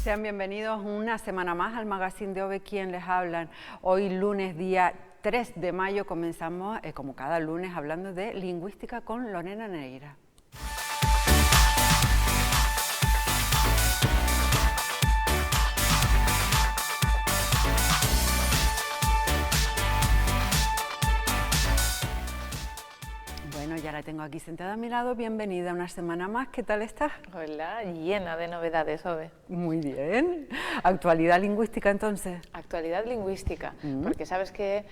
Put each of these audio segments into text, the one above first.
Sean bienvenidos una semana más al Magazine de OVE, quien les hablan. Hoy lunes, día 3 de mayo, comenzamos, como cada lunes, hablando de lingüística con Lorena Neira. Bueno, ya la tengo aquí sentada a mi lado. Bienvenida una semana más. ¿Qué tal estás? Hola, llena de novedades, Ove. Muy bien. ¿Actualidad lingüística entonces? Actualidad lingüística, porque sabes que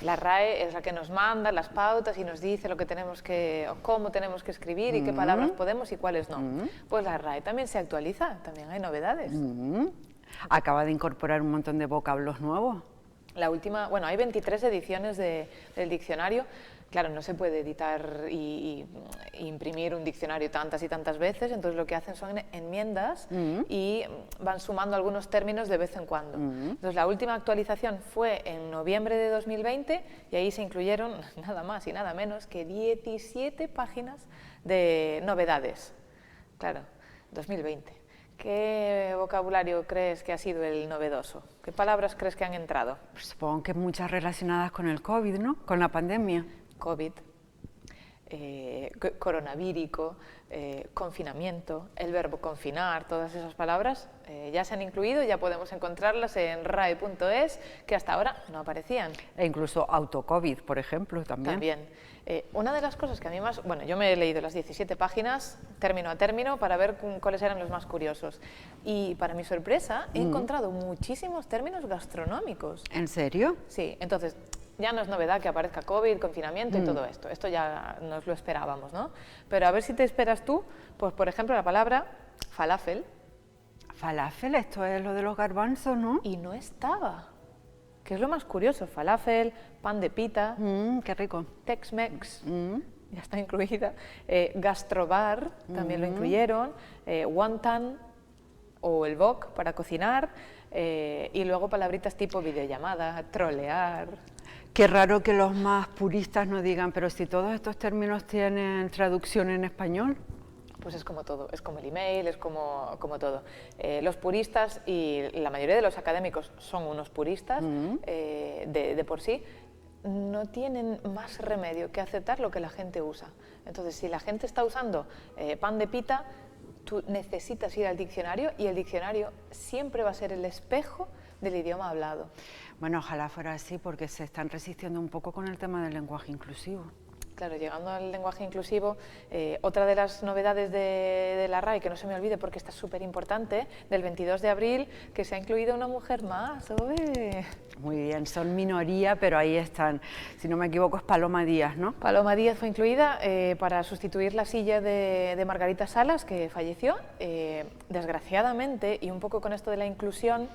la RAE es la que nos manda las pautas y nos dice lo que tenemos que, o cómo tenemos que escribir y qué palabras podemos y cuáles no. Pues la RAE también se actualiza, también hay novedades. Acaba de incorporar un montón de vocablos nuevos. La última, bueno, hay 23 ediciones del diccionario. Claro, no se puede editar y imprimir un diccionario tantas y tantas veces, entonces lo que hacen son enmiendas y van sumando algunos términos de vez en cuando. Entonces la última actualización fue en noviembre de 2020 y ahí se incluyeron nada más y nada menos que 17 páginas de novedades. Claro, 2020. ¿Qué vocabulario crees que ha sido el novedoso? ¿Qué palabras crees que han entrado? Pues supongo que muchas relacionadas con el COVID, ¿no? Con la pandemia. COVID, coronavírico, confinamiento, el verbo confinar, todas esas palabras ya se han incluido, ya podemos encontrarlas en rae.es, que hasta ahora no aparecían. E incluso autocovid, por ejemplo, también. También. Una de las cosas que a mí más... Bueno, yo me he leído las 17 páginas, término a término, para ver cuáles eran los más curiosos. Y para mi sorpresa, he encontrado muchísimos términos gastronómicos. ¿En serio? Sí, entonces... Ya no es novedad que aparezca COVID, confinamiento y todo esto. Esto ya nos lo esperábamos, ¿no? Pero a ver si te esperas tú, pues por ejemplo la palabra falafel. Falafel, esto es lo de los garbanzos, ¿no? Y no estaba. Que es lo más curioso, falafel, pan de pita. Qué rico. Tex-Mex, ya está incluida. Gastrobar, también lo incluyeron. Wonton o el wok para cocinar. Y luego palabritas tipo videollamada, trolear. Qué raro que los más puristas no digan, pero si todos estos términos tienen traducción en español. Pues es como todo, es como el email, es como todo. Los puristas, y la mayoría de los académicos son unos puristas de por sí, no tienen más remedio que aceptar lo que la gente usa. Entonces, si la gente está usando pan de pita, tú necesitas ir al diccionario y el diccionario siempre va a ser el espejo del idioma hablado. Bueno, ojalá fuera así, porque se están resistiendo un poco con el tema del lenguaje inclusivo. Claro, llegando al lenguaje inclusivo, otra de las novedades de la RAE, que no se me olvide porque esta es súper importante, del 22 de abril, que se ha incluido una mujer más. ¡Oye! Muy bien, son minoría, pero ahí están. Si no me equivoco es Paloma Díaz, ¿no? Paloma Díaz fue incluida para sustituir la silla de Margarita Salas, que falleció. Desgraciadamente, y un poco con esto de la inclusión,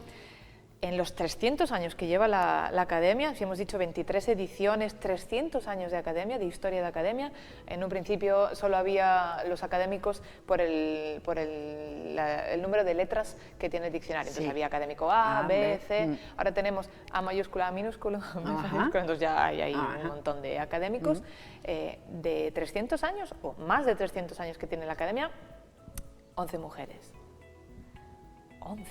en los 300 años que lleva la academia, si hemos dicho 23 ediciones, 300 años de academia, de historia de academia, en un principio solo había los académicos por el número de letras que tiene el diccionario. Entonces había académico A, B, C, ahora tenemos A mayúscula, A minúsculo, entonces ya hay ahí un montón de académicos. De 300 años, o más de 300 años que tiene la academia, 11 mujeres. 11.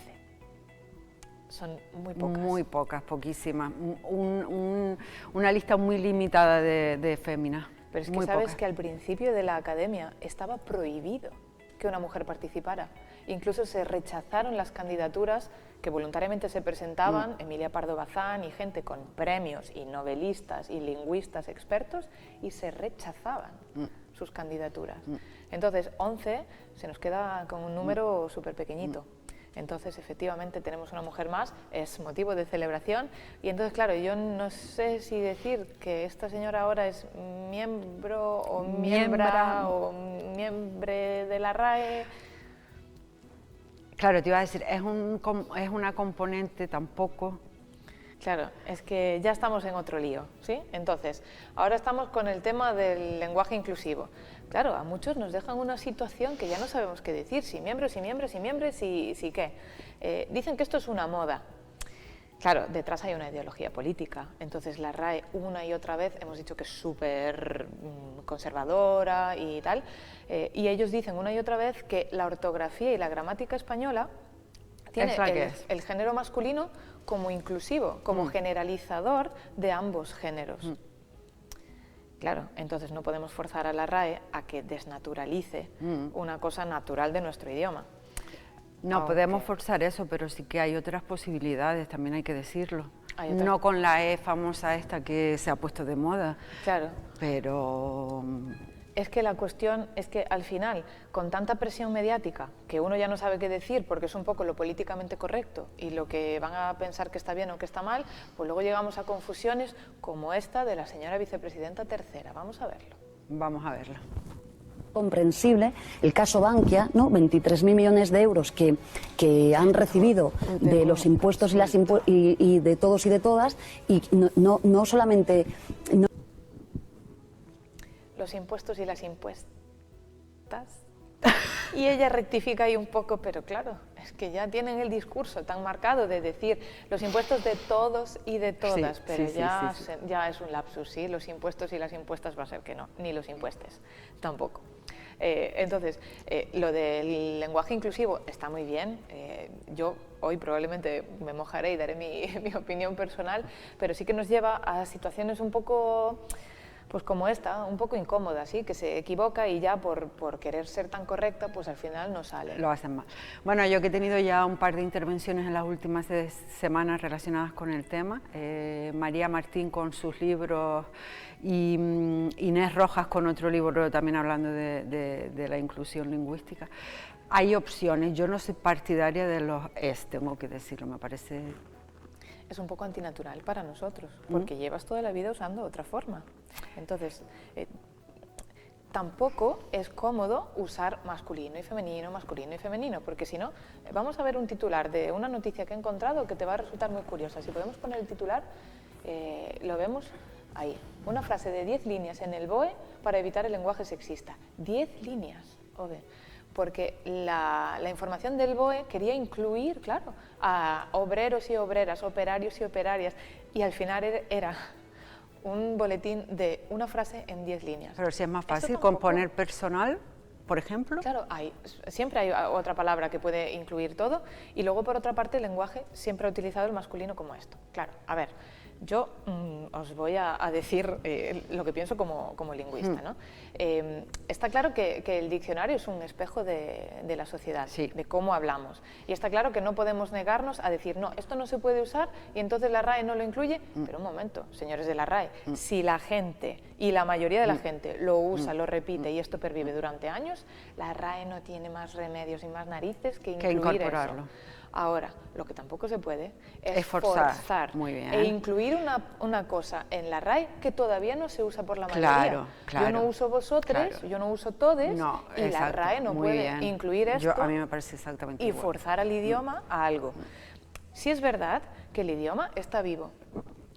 Son muy pocas. Muy pocas, poquísimas. Una lista muy limitada de féminas. Pero es que sabes que al principio de la academia estaba prohibido que una mujer participara. Incluso se rechazaron las candidaturas que voluntariamente se presentaban, Emilia Pardo Bazán y gente con premios, y novelistas y lingüistas expertos, y se rechazaban sus candidaturas. Entonces, 11 se nos queda con un número súper pequeñito. Entonces, efectivamente, tenemos una mujer más, es motivo de celebración. Y entonces, claro, yo no sé si decir que esta señora ahora es miembro o miembra o miembre de la RAE. Claro, te iba a decir, es una componente tampoco. Claro, es que ya estamos en otro lío, ¿sí? Entonces, ahora estamos con el tema del lenguaje inclusivo. Claro, a muchos nos dejan una situación que ya no sabemos qué decir, si miembros, si miembros, si miembros, si qué. Dicen que esto es una moda. Claro, detrás hay una ideología política, entonces la RAE una y otra vez hemos dicho que es súper conservadora y tal, y ellos dicen una y otra vez que la ortografía y la gramática española Tiene es el género masculino como inclusivo, como generalizador de ambos géneros. Claro, entonces no podemos forzar a la RAE a que desnaturalice una cosa natural de nuestro idioma. No podemos forzar eso, pero sí que hay otras posibilidades, también hay que decirlo. No con la E famosa esta que se ha puesto de moda. Claro. Pero... Es que la cuestión es que al final, con tanta presión mediática, que uno ya no sabe qué decir porque es un poco lo políticamente correcto y lo que van a pensar que está bien o que está mal, pues luego llegamos a confusiones como esta de la señora vicepresidenta tercera. Vamos a verlo. Vamos a verlo. Comprensible el caso Bankia, ¿no? 23.000 millones de euros que han recibido de los impuestos y de todos y de todas, y no solamente... Los impuestos y las impuestas. Y ella rectifica ahí un poco, pero claro, es que ya tienen el discurso tan marcado de decir los impuestos de todos y de todas, sí, pero sí, ya es un lapsus, ¿sí? Los impuestos y las impuestas va a ser que no, ni los impuestos tampoco. Entonces, lo del lenguaje inclusivo está muy bien. Yo hoy probablemente me mojaré y daré mi opinión personal, pero sí que nos lleva a situaciones un poco... pues como esta, un poco incómoda, ¿sí? Que se equivoca y ya por querer ser tan correcta, pues al final no sale. Lo hacen mal. Bueno, yo que he tenido ya un par de intervenciones en las últimas semanas relacionadas con el tema, María Martín con sus libros y Inés Rojas con otro libro también hablando de la inclusión lingüística. Hay opciones, yo no soy partidaria de los tengo que decirlo, me parece... Es un poco antinatural para nosotros, porque llevas toda la vida usando otra forma. Entonces, tampoco es cómodo usar masculino y femenino, porque si no, vamos a ver un titular de una noticia que he encontrado que te va a resultar muy curiosa. Si podemos poner el titular, lo vemos ahí. Una frase de 10 líneas en el BOE para evitar el lenguaje sexista. 10 líneas, porque la información del BOE quería incluir, claro, a obreros y obreras, operarios y operarias, y al final era un boletín de una frase en 10 líneas. Pero si es más fácil con poner personal, por ejemplo. Claro, siempre hay otra palabra que puede incluir todo, y luego por otra parte el lenguaje siempre ha utilizado el masculino como esto. Claro, a ver, yo os voy a decir lo que pienso como lingüista, ¿no? Está claro que el diccionario es un espejo de la sociedad, de cómo hablamos. Y está claro que no podemos negarnos a decir, no, esto no se puede usar y entonces la RAE no lo incluye. Pero un momento, señores de la RAE, si la gente, y la mayoría de la gente, lo usa, lo repite y esto pervive durante años, la RAE no tiene más remedios y más narices que incluir incorporarlo. eso. Ahora, lo que tampoco se puede es forzar. Muy bien. E incluir una cosa en la RAE que todavía no se usa por la mayoría. Claro. Yo no uso vosotros, yo no uso todes, y la RAE no puede incluir esto a mí me parece exactamente igual. Forzar al idioma a algo. Sí es verdad que el idioma está vivo,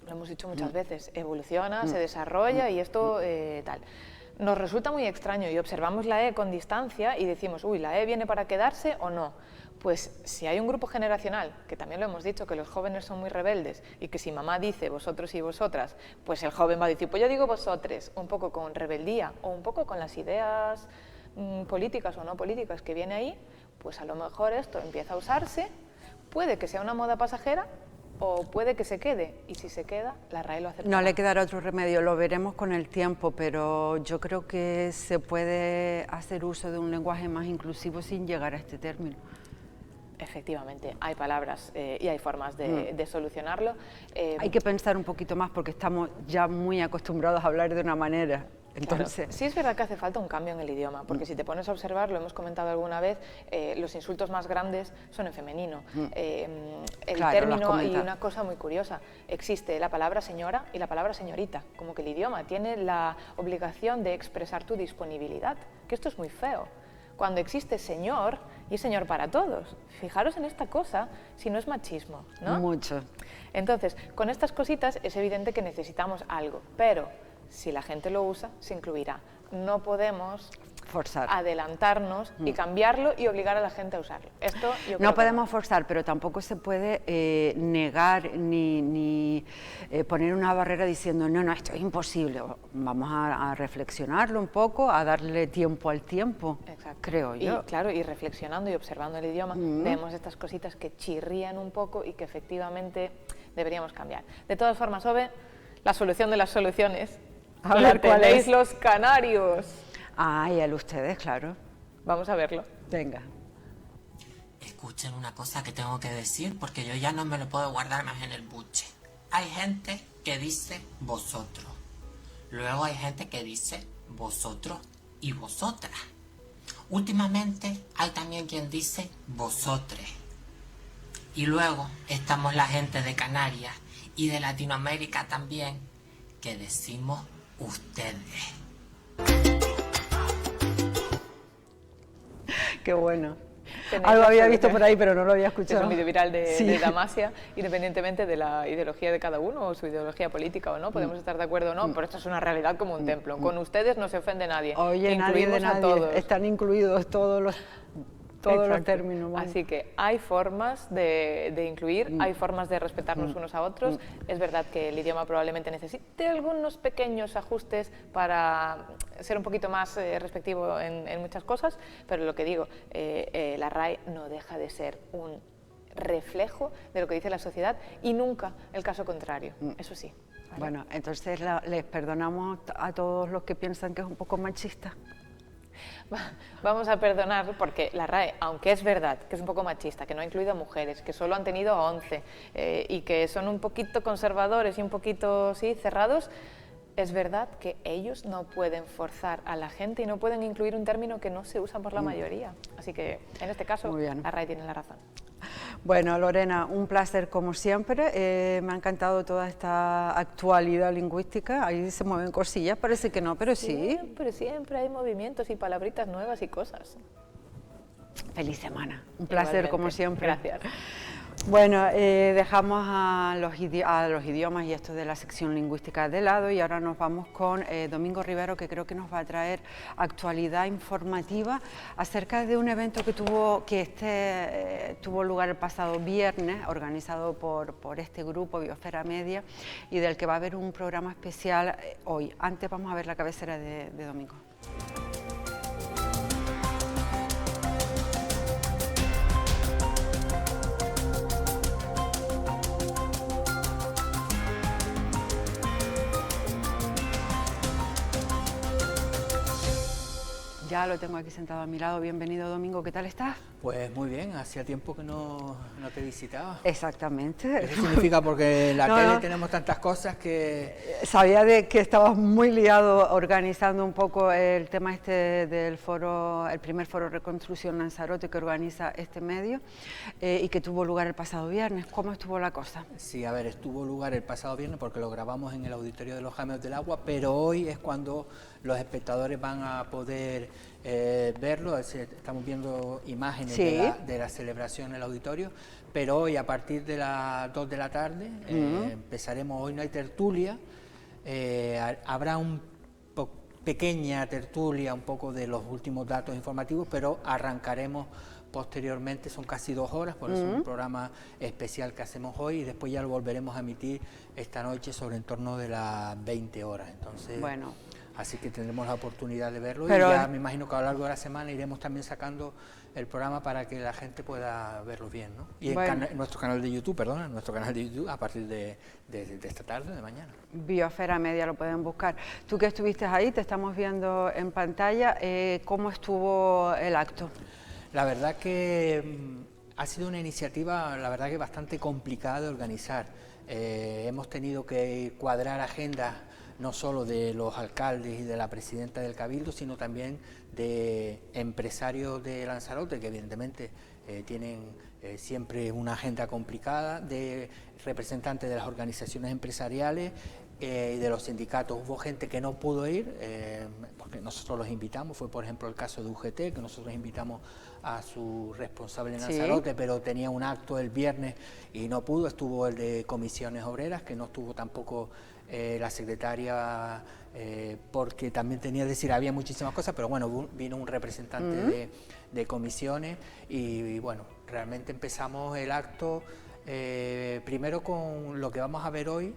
lo hemos dicho muchas veces, evoluciona, se desarrolla y esto tal. Nos resulta muy extraño y observamos la E con distancia y decimos, uy, ¿la E viene para quedarse o no? Pues si hay un grupo generacional, que también lo hemos dicho, que los jóvenes son muy rebeldes y que si mamá dice vosotros y vosotras, pues el joven va a decir, pues yo digo vosotres, un poco con rebeldía o un poco con las ideas políticas o no políticas que viene ahí, pues a lo mejor esto empieza a usarse, puede que sea una moda pasajera o puede que se quede, y si se queda, la RAE lo aceptará. No le quedará otro remedio, lo veremos con el tiempo, pero yo creo que se puede hacer uso de un lenguaje más inclusivo sin llegar a este término. Efectivamente, hay palabras y hay formas de solucionarlo. Hay que pensar un poquito más porque estamos ya muy acostumbrados a hablar de una manera. Entonces... Claro. Sí es verdad que hace falta un cambio en el idioma, porque si te pones a observar, lo hemos comentado alguna vez, los insultos más grandes son en femenino. El término, y una cosa muy curiosa, existe la palabra señora y la palabra señorita, como que el idioma tiene la obligación de expresar tu disponibilidad, que esto es muy feo. Cuando existe señor, y es señor para todos. Fijaros en esta cosa, si no es machismo, ¿no? Mucho. Entonces, con estas cositas es evidente que necesitamos algo, pero si la gente lo usa, se incluirá. No podemos adelantarnos y cambiarlo y obligar a la gente a usarlo. Esto yo creo No que podemos forzar, pero tampoco se puede negar ni poner una barrera diciendo no, esto es imposible. Vamos a reflexionarlo un poco, a darle tiempo al tiempo, Exacto. creo yo. Y claro, y reflexionando y observando el idioma, vemos estas cositas que chirrían un poco y que efectivamente deberíamos cambiar. De todas formas, Ove, la solución de las soluciones la tenéis los canarios. Ah, y a ustedes, claro. Vamos a verlo. Venga. Escuchen una cosa que tengo que decir porque yo ya no me lo puedo guardar más en el buche. Hay gente que dice vosotros. Luego hay gente que dice vosotros y vosotras. Últimamente hay también quien dice vosotres. Y luego estamos la gente de Canarias y de Latinoamérica también que decimos ustedes. Qué bueno. Tenéis Algo la había visto solución. por ahí, pero no lo había escuchado. Es un vídeo viral Sí. de Damasia, independientemente de la ideología de cada uno o su ideología política o no, podemos estar de acuerdo o no, pero esto es una realidad como un templo. Con ustedes no se ofende nadie. Oye, nadie de Incluimos a nadie. todos. Están incluidos todos los Exacto. términos. vamos. Así que hay formas de incluir, hay formas de respetarnos unos a otros. Es verdad que el idioma probablemente necesite algunos pequeños ajustes para ser un poquito más respectivo en muchas cosas, pero lo que digo, la RAE no deja de ser un reflejo de lo que dice la sociedad y nunca el caso contrario, eso sí. ¿vale? Bueno, entonces les perdonamos a todos los que piensan que es un poco machista. Vamos a perdonar porque la RAE, aunque es verdad que es un poco machista, que no ha incluido a mujeres, que solo han tenido a 11 y que son un poquito conservadores y un poquito cerrados, es verdad que ellos no pueden forzar a la gente y no pueden incluir un término que no se usa por la mayoría. Así que en este caso Muy bien. la RAE tiene la razón. Bueno, Lorena, un placer como siempre. Me ha encantado toda esta actualidad lingüística. Ahí se mueven cosillas, parece que no, pero sí. Siempre hay movimientos y palabritas nuevas y cosas. Feliz semana. Un placer como Igualmente. siempre. Gracias. Bueno, dejamos a los idiomas y esto de la sección lingüística de lado y ahora nos vamos con Domingo Rivero, que creo que nos va a traer actualidad informativa acerca de un evento que tuvo lugar el pasado viernes, organizado por este grupo Biosfera Media y del que va a haber un programa especial hoy. Antes vamos a ver la cabecera de Domingo. Ya lo tengo aquí sentado a mi lado. Bienvenido, Domingo. ¿Qué tal estás? Pues muy bien, hacía tiempo que no te visitaba. Exactamente. Eso significa porque en la No, tele no. tenemos tantas cosas que... Sabía de que estabas muy liado organizando un poco el tema este del foro, el primer foro Reconstrucción Lanzarote que organiza este medio y que tuvo lugar el pasado viernes. ¿Cómo estuvo la cosa? Sí, a ver, estuvo lugar el pasado viernes porque lo grabamos en el auditorio de los James del Agua, pero hoy es cuando los espectadores van a poder verlo. Estamos viendo imágenes Sí. de la celebración en el auditorio, pero hoy a partir de las 2 de la tarde empezaremos. Hoy no hay tertulia, habrá pequeña tertulia, un poco de los últimos datos informativos, pero arrancaremos posteriormente, son casi 2 horas, por eso es un programa especial que hacemos hoy y después ya lo volveremos a emitir esta noche sobre en torno de las 20 horas. Entonces, Bueno. así que tendremos la oportunidad de verlo Pero y ya me imagino que a lo largo de la semana iremos también sacando el programa para que la gente pueda verlo bien, ¿no? Y Bueno. en nuestro canal de YouTube, a partir de esta tarde, de mañana. Biosfera Media lo pueden buscar. Tú que estuviste ahí, te estamos viendo en pantalla. ¿Cómo estuvo el acto? La verdad que ha sido una iniciativa, la verdad que bastante complicada de organizar. Hemos tenido que cuadrar agendas no solo de los alcaldes y de la presidenta del Cabildo, sino también de empresarios de Lanzarote, que evidentemente tienen siempre una agenda complicada, de representantes de las organizaciones empresariales y de los sindicatos. Hubo gente que no pudo ir, porque nosotros los invitamos, fue por ejemplo el caso de UGT, que nosotros invitamos a su responsable en Lanzarote, pero tenía un acto el viernes y no pudo. Estuvo el de Comisiones Obreras, que no estuvo tampoco la secretaria, porque también tenía que decir, había muchísimas cosas, pero bueno, vino un representante de comisiones y bueno, realmente empezamos el acto primero con lo que vamos a ver hoy,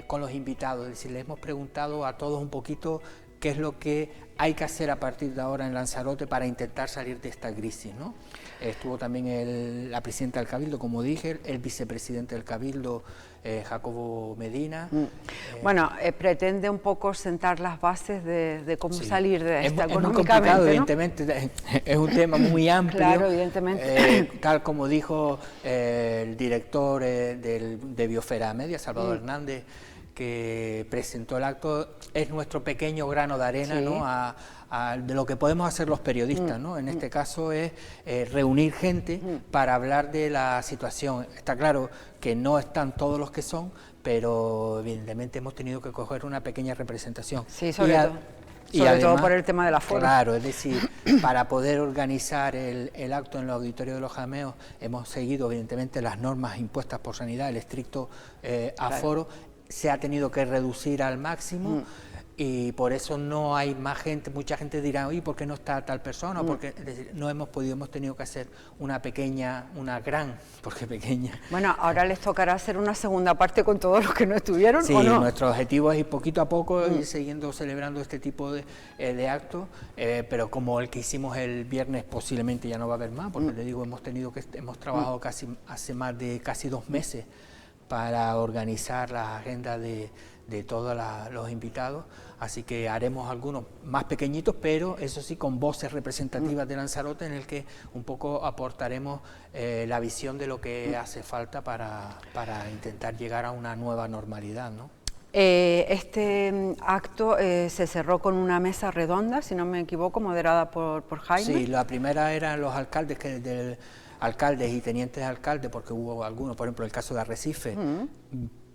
con los invitados. Es decir, les hemos preguntado a todos un poquito qué es lo que hay que hacer a partir de ahora en Lanzarote para intentar salir de esta crisis, ¿no? Estuvo también la presidenta del Cabildo, como dije, el vicepresidente del Cabildo, Jacobo Medina. Bueno, pretende un poco sentar las bases de cómo salir de esta es muy complicado, ¿no? Evidentemente, es un tema muy amplio. Claro, evidentemente. Tal como dijo el director de Biosfera Media, Salvador Hernández, que presentó el acto, es nuestro pequeño grano de arena, ¿no? De lo que podemos hacer los periodistas, ¿no? En este caso es reunir gente para hablar de la situación. Está claro que no están todos los que son, pero evidentemente hemos tenido que coger una pequeña representación. Sí, sobre todo por el tema de la forma. Claro, es decir, para poder organizar el acto en los auditorios de los Jameos hemos seguido evidentemente las normas impuestas por Sanidad, el estricto aforo. Se ha tenido que reducir al máximo y por eso no hay más gente. Mucha gente dirá, oye, ¿por qué no está tal persona? Porque es decir, no hemos podido, hemos tenido que hacer una gran, porque pequeña. Bueno, ahora les tocará hacer una segunda parte con todos los que no estuvieron, sí, ¿o no? Nuestro objetivo es ir poquito a poco ir siguiendo celebrando este tipo de actos, pero como el que hicimos el viernes posiblemente ya no va a haber más, porque le digo, hemos trabajado hace más de casi 2 meses para organizar la agenda de todos los invitados, así que haremos algunos más pequeñitos, pero eso sí con voces representativas de Lanzarote, en el que un poco aportaremos la visión de lo que hace falta para intentar llegar a una nueva normalidad, ¿no? Este acto se cerró con una mesa redonda, si no me equivoco, moderada por Jaime. Sí, la primera eran los alcaldes alcaldes y tenientes de alcalde, porque hubo algunos, por ejemplo el caso de Arrecife,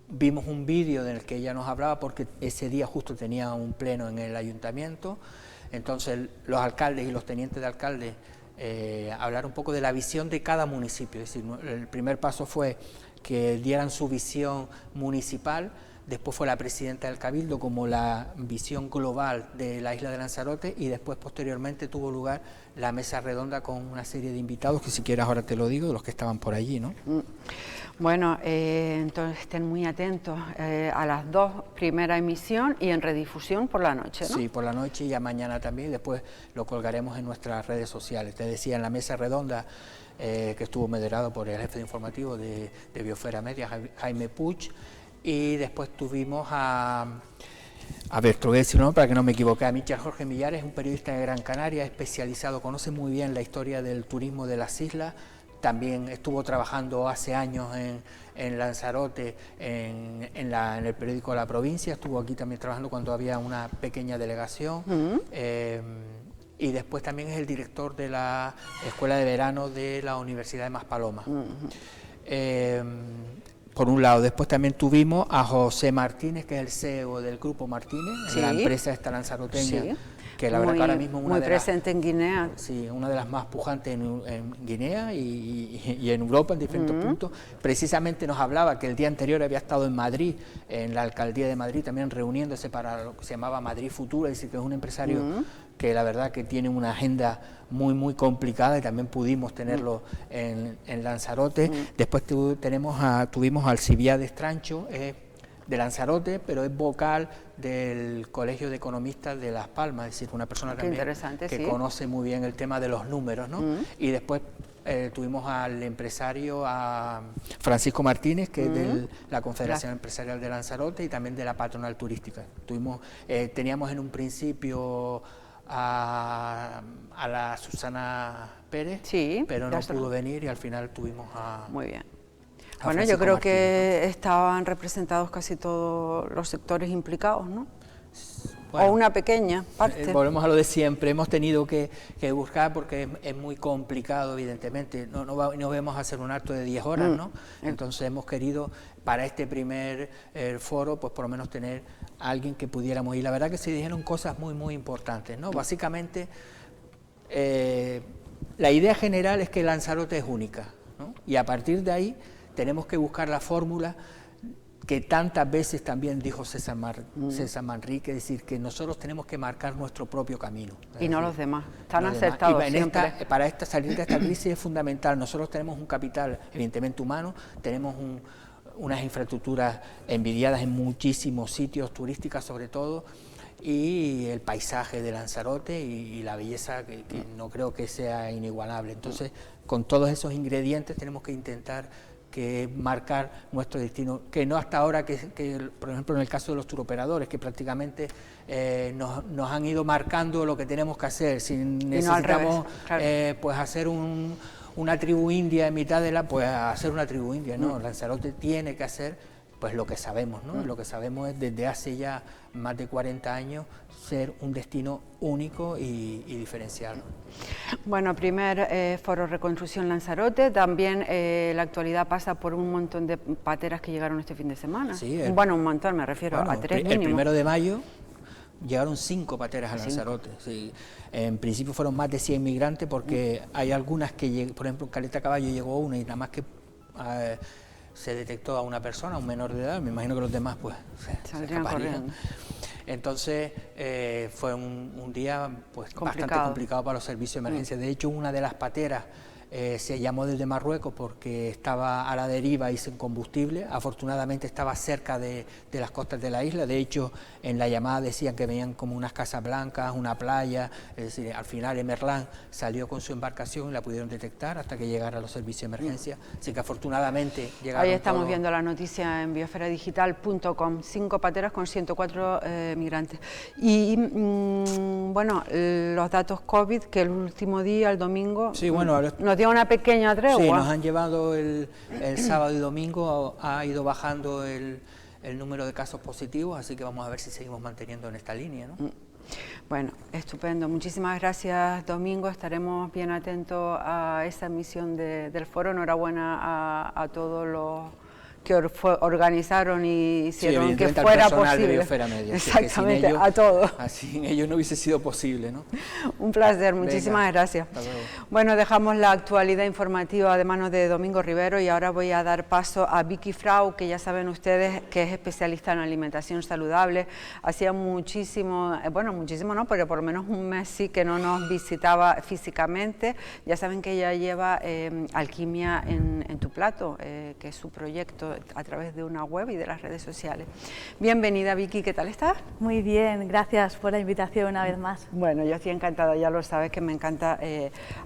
vimos un vídeo en el que ella nos hablaba porque ese día justo tenía un pleno en el ayuntamiento, entonces los alcaldes y los tenientes de alcalde hablaron un poco de la visión de cada municipio, es decir, el primer paso fue que dieran su visión municipal. Después fue la presidenta del Cabildo como la visión global de la isla de Lanzarote y después posteriormente tuvo lugar la mesa redonda con una serie de invitados que si quieres ahora te lo digo, de los que estaban por allí, ¿no? Bueno, entonces estén muy atentos a las 2, primera emisión y en redifusión por la noche, ¿no? Sí, por la noche y ya mañana también, después lo colgaremos en nuestras redes sociales. Te decía, en la mesa redonda que estuvo moderado por el jefe de informativo de Biosfera Media, Jaime Puig, y después tuvimos a ver, te voy a decir, ¿no?, para que no me equivoque, a Michel Jorge Millares, un periodista de Gran Canaria, especializado, conoce muy bien la historia del turismo de las islas, también estuvo trabajando hace años en Lanzarote, en el periódico La Provincia, estuvo aquí también trabajando cuando había una pequeña delegación, y después también es el director de la Escuela de Verano de la Universidad de Maspalomas. Por un lado, después también tuvimos a José Martínez, que es el CEO del Grupo Martínez, la empresa esta lanzaroteña, que la verdad que ahora mismo muy presente en Guinea. Sí, una de las más pujantes en Guinea y en Europa en diferentes puntos. Precisamente nos hablaba que el día anterior había estado en Madrid, en la alcaldía de Madrid, también reuniéndose para lo que se llamaba Madrid Futura, es decir, que es un empresario que la verdad que tiene una agenda muy complicada y también pudimos tenerlo en Lanzarote. Después tuvimos a Alcibiades Trancho, de Lanzarote, pero es vocal del Colegio de Economistas de Las Palmas, es decir, una persona también que conoce muy bien el tema de los números, ¿no? Y después tuvimos al empresario, a Francisco Martínez, que es de la Confederación Empresarial de Lanzarote y también de la Patronal Turística. Teníamos en un principio a la Susana Pérez, pero no pudo venir y al final tuvimos a... Muy bien. Bueno, yo creo que estaban representados casi todos los sectores implicados, ¿no? Bueno, o una pequeña parte. Volvemos a lo de siempre, hemos tenido que buscar porque es muy complicado, evidentemente, no vamos a hacer un acto de 10 horas, ¿no? Entonces hemos querido, para este primer foro, pues por lo menos tener a alguien que pudiéramos, y la verdad que se dijeron cosas muy importantes, ¿no? Básicamente, la idea general es que Lanzarote es única, ¿no? Y a partir de ahí tenemos que buscar la fórmula que tantas veces también dijo César Manrique, es decir, que nosotros tenemos que marcar nuestro propio camino. Y no los demás, están acertados siempre. Para salir de esta crisis es fundamental, nosotros tenemos un capital evidentemente humano, tenemos unas infraestructuras envidiadas en muchísimos sitios, turísticas sobre todo, y el paisaje de Lanzarote y la belleza que no creo que sea inigualable. Entonces, con todos esos ingredientes tenemos que intentar marcar nuestro destino, que no hasta ahora, que por ejemplo en el caso de los turoperadores, que prácticamente nos han ido marcando lo que tenemos que hacer, si necesitamos pues hacer una tribu india en mitad de pues hacer una tribu india, ¿no? Lanzarote tiene que hacer pues lo que sabemos, ¿no? Lo que sabemos es desde hace ya más de 40 años ser un destino único y diferencial. Bueno, primer foro Reconstrucción Lanzarote, también la actualidad pasa por un montón de pateras que llegaron este fin de semana. Sí, bueno, un montón, me refiero a 3 mínimo. El 1 de mayo llegaron 5 pateras a Lanzarote. Sí. En principio fueron más de 100 migrantes porque hay algunas que, por ejemplo, en Caleta Caballo llegó una y nada más que se detectó a una persona, un menor de edad, me imagino que los demás pues se escaparían. Entonces fue un día pues bastante complicado para los servicios de emergencia. De hecho, una de las pateras se llamó desde Marruecos porque estaba a la deriva y sin combustible. Afortunadamente estaba cerca de las costas de la isla. De hecho, en la llamada decían que venían como unas casas blancas, una playa. Es decir, al final Emerlán salió con su embarcación y la pudieron detectar hasta que llegaran los servicios de emergencia. Así que afortunadamente llegaron. Ahí estamos viendo la noticia en biosferadigital.com. 5 pateras con 104 migrantes. Y bueno, los datos COVID, que el último día, el domingo, sí, bueno, nos dio una pequeña tregua. Sí, nos han llevado el sábado y domingo, ha ido bajando el número de casos positivos, así que vamos a ver si seguimos manteniendo en esta línea, ¿no? Bueno, estupendo. Muchísimas gracias, Domingo. Estaremos bien atentos a esa emisión del foro. Enhorabuena a todos los que organizaron y hicieron que fuera posible. De Media, exactamente, ellos, a todos. Sin ellos no hubiese sido posible, ¿no? Un placer, muchísimas gracias. Bueno, dejamos la actualidad informativa de manos de Domingo Rivero y ahora voy a dar paso a Vicky Frau, que ya saben ustedes que es especialista en alimentación saludable. Hacía muchísimo, bueno, muchísimo no, pero por lo menos un mes sí que no nos visitaba físicamente. Ya saben que ella lleva Alquimia en tu plato, que es su proyecto a través de una web y de las redes sociales. Bienvenida, Vicky, ¿qué tal estás? Muy bien, gracias por la invitación una vez más. Bueno, yo estoy encantada, ya lo sabes que me encanta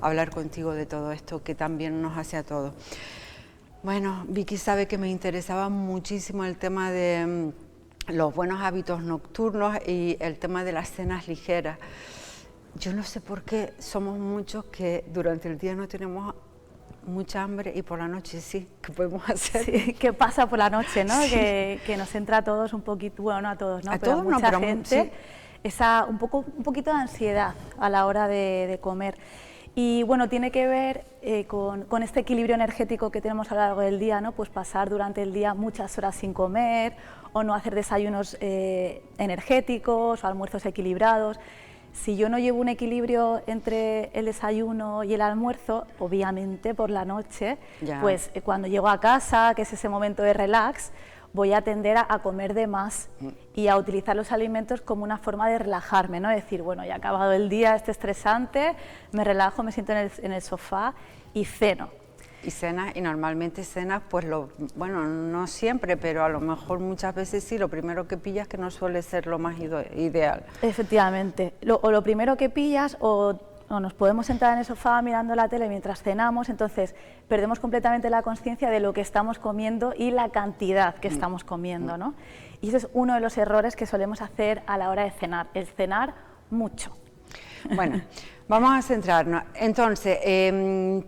hablar contigo de todo esto que también nos hace a todos. Bueno, Vicky sabe que me interesaba muchísimo el tema de los buenos hábitos nocturnos y el tema de las cenas ligeras. Yo no sé por qué somos muchos que durante el día no tenemos mucha hambre y por la noche sí, ¿qué podemos hacer? Sí, ¿qué pasa por la noche, no? Sí. Que nos entra a todos un poquito, bueno, no a todos, ¿no? A pero todos mucha no, pero gente, sí. Un poquito de ansiedad a la hora de comer. Y bueno, tiene que ver con este equilibrio energético que tenemos a lo largo del día, ¿no? Pues pasar durante el día muchas horas sin comer o no hacer desayunos energéticos o almuerzos equilibrados. Si yo no llevo un equilibrio entre el desayuno y el almuerzo, obviamente por la noche, pues cuando llego a casa, que es ese momento de relax, voy a tender a comer de más y a utilizar los alimentos como una forma de relajarme, ¿no? Decir, bueno, ya ha acabado el día, estresante, me relajo, me siento en el sofá y ceno. Y cenas, y normalmente cenas, pues bueno, no siempre, pero a lo mejor muchas veces sí, lo primero que pillas que no suele ser lo más ideal. Efectivamente, o lo primero que pillas o nos podemos sentar en el sofá mirando la tele mientras cenamos, entonces perdemos completamente la conciencia de lo que estamos comiendo y la cantidad que estamos comiendo, ¿no? Y ese es uno de los errores que solemos hacer a la hora de cenar, el cenar mucho. Bueno, vamos a centrarnos. Entonces,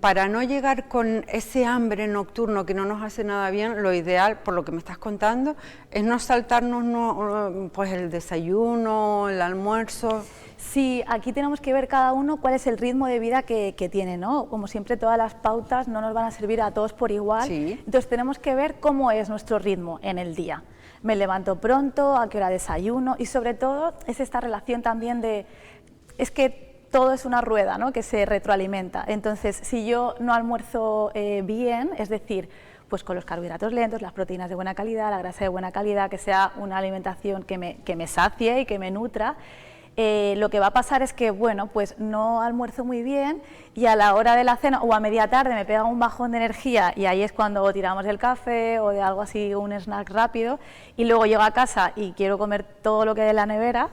para no llegar con ese hambre nocturno que no nos hace nada bien, lo ideal, por lo que me estás contando, es no saltarnos pues el desayuno, el almuerzo. Sí, aquí tenemos que ver cada uno cuál es el ritmo de vida que tiene, ¿no? Como siempre, todas las pautas no nos van a servir a todos por igual, Sí. Entonces tenemos que ver cómo es nuestro ritmo en el día. Me levanto pronto, a qué hora desayuno, y sobre todo es esta relación también de... Es que todo es una rueda, ¿no?, que se retroalimenta. Entonces, si yo no almuerzo bien, es decir, pues con los carbohidratos lentos, las proteínas de buena calidad, la grasa de buena calidad, que sea una alimentación que me sacie y que me nutra, lo que va a pasar es que, bueno, pues no almuerzo muy bien y a la hora de la cena o a media tarde me pega un bajón de energía y ahí es cuando tiramos del café o de algo así, un snack rápido, y luego llego a casa y quiero comer todo lo que hay en la nevera,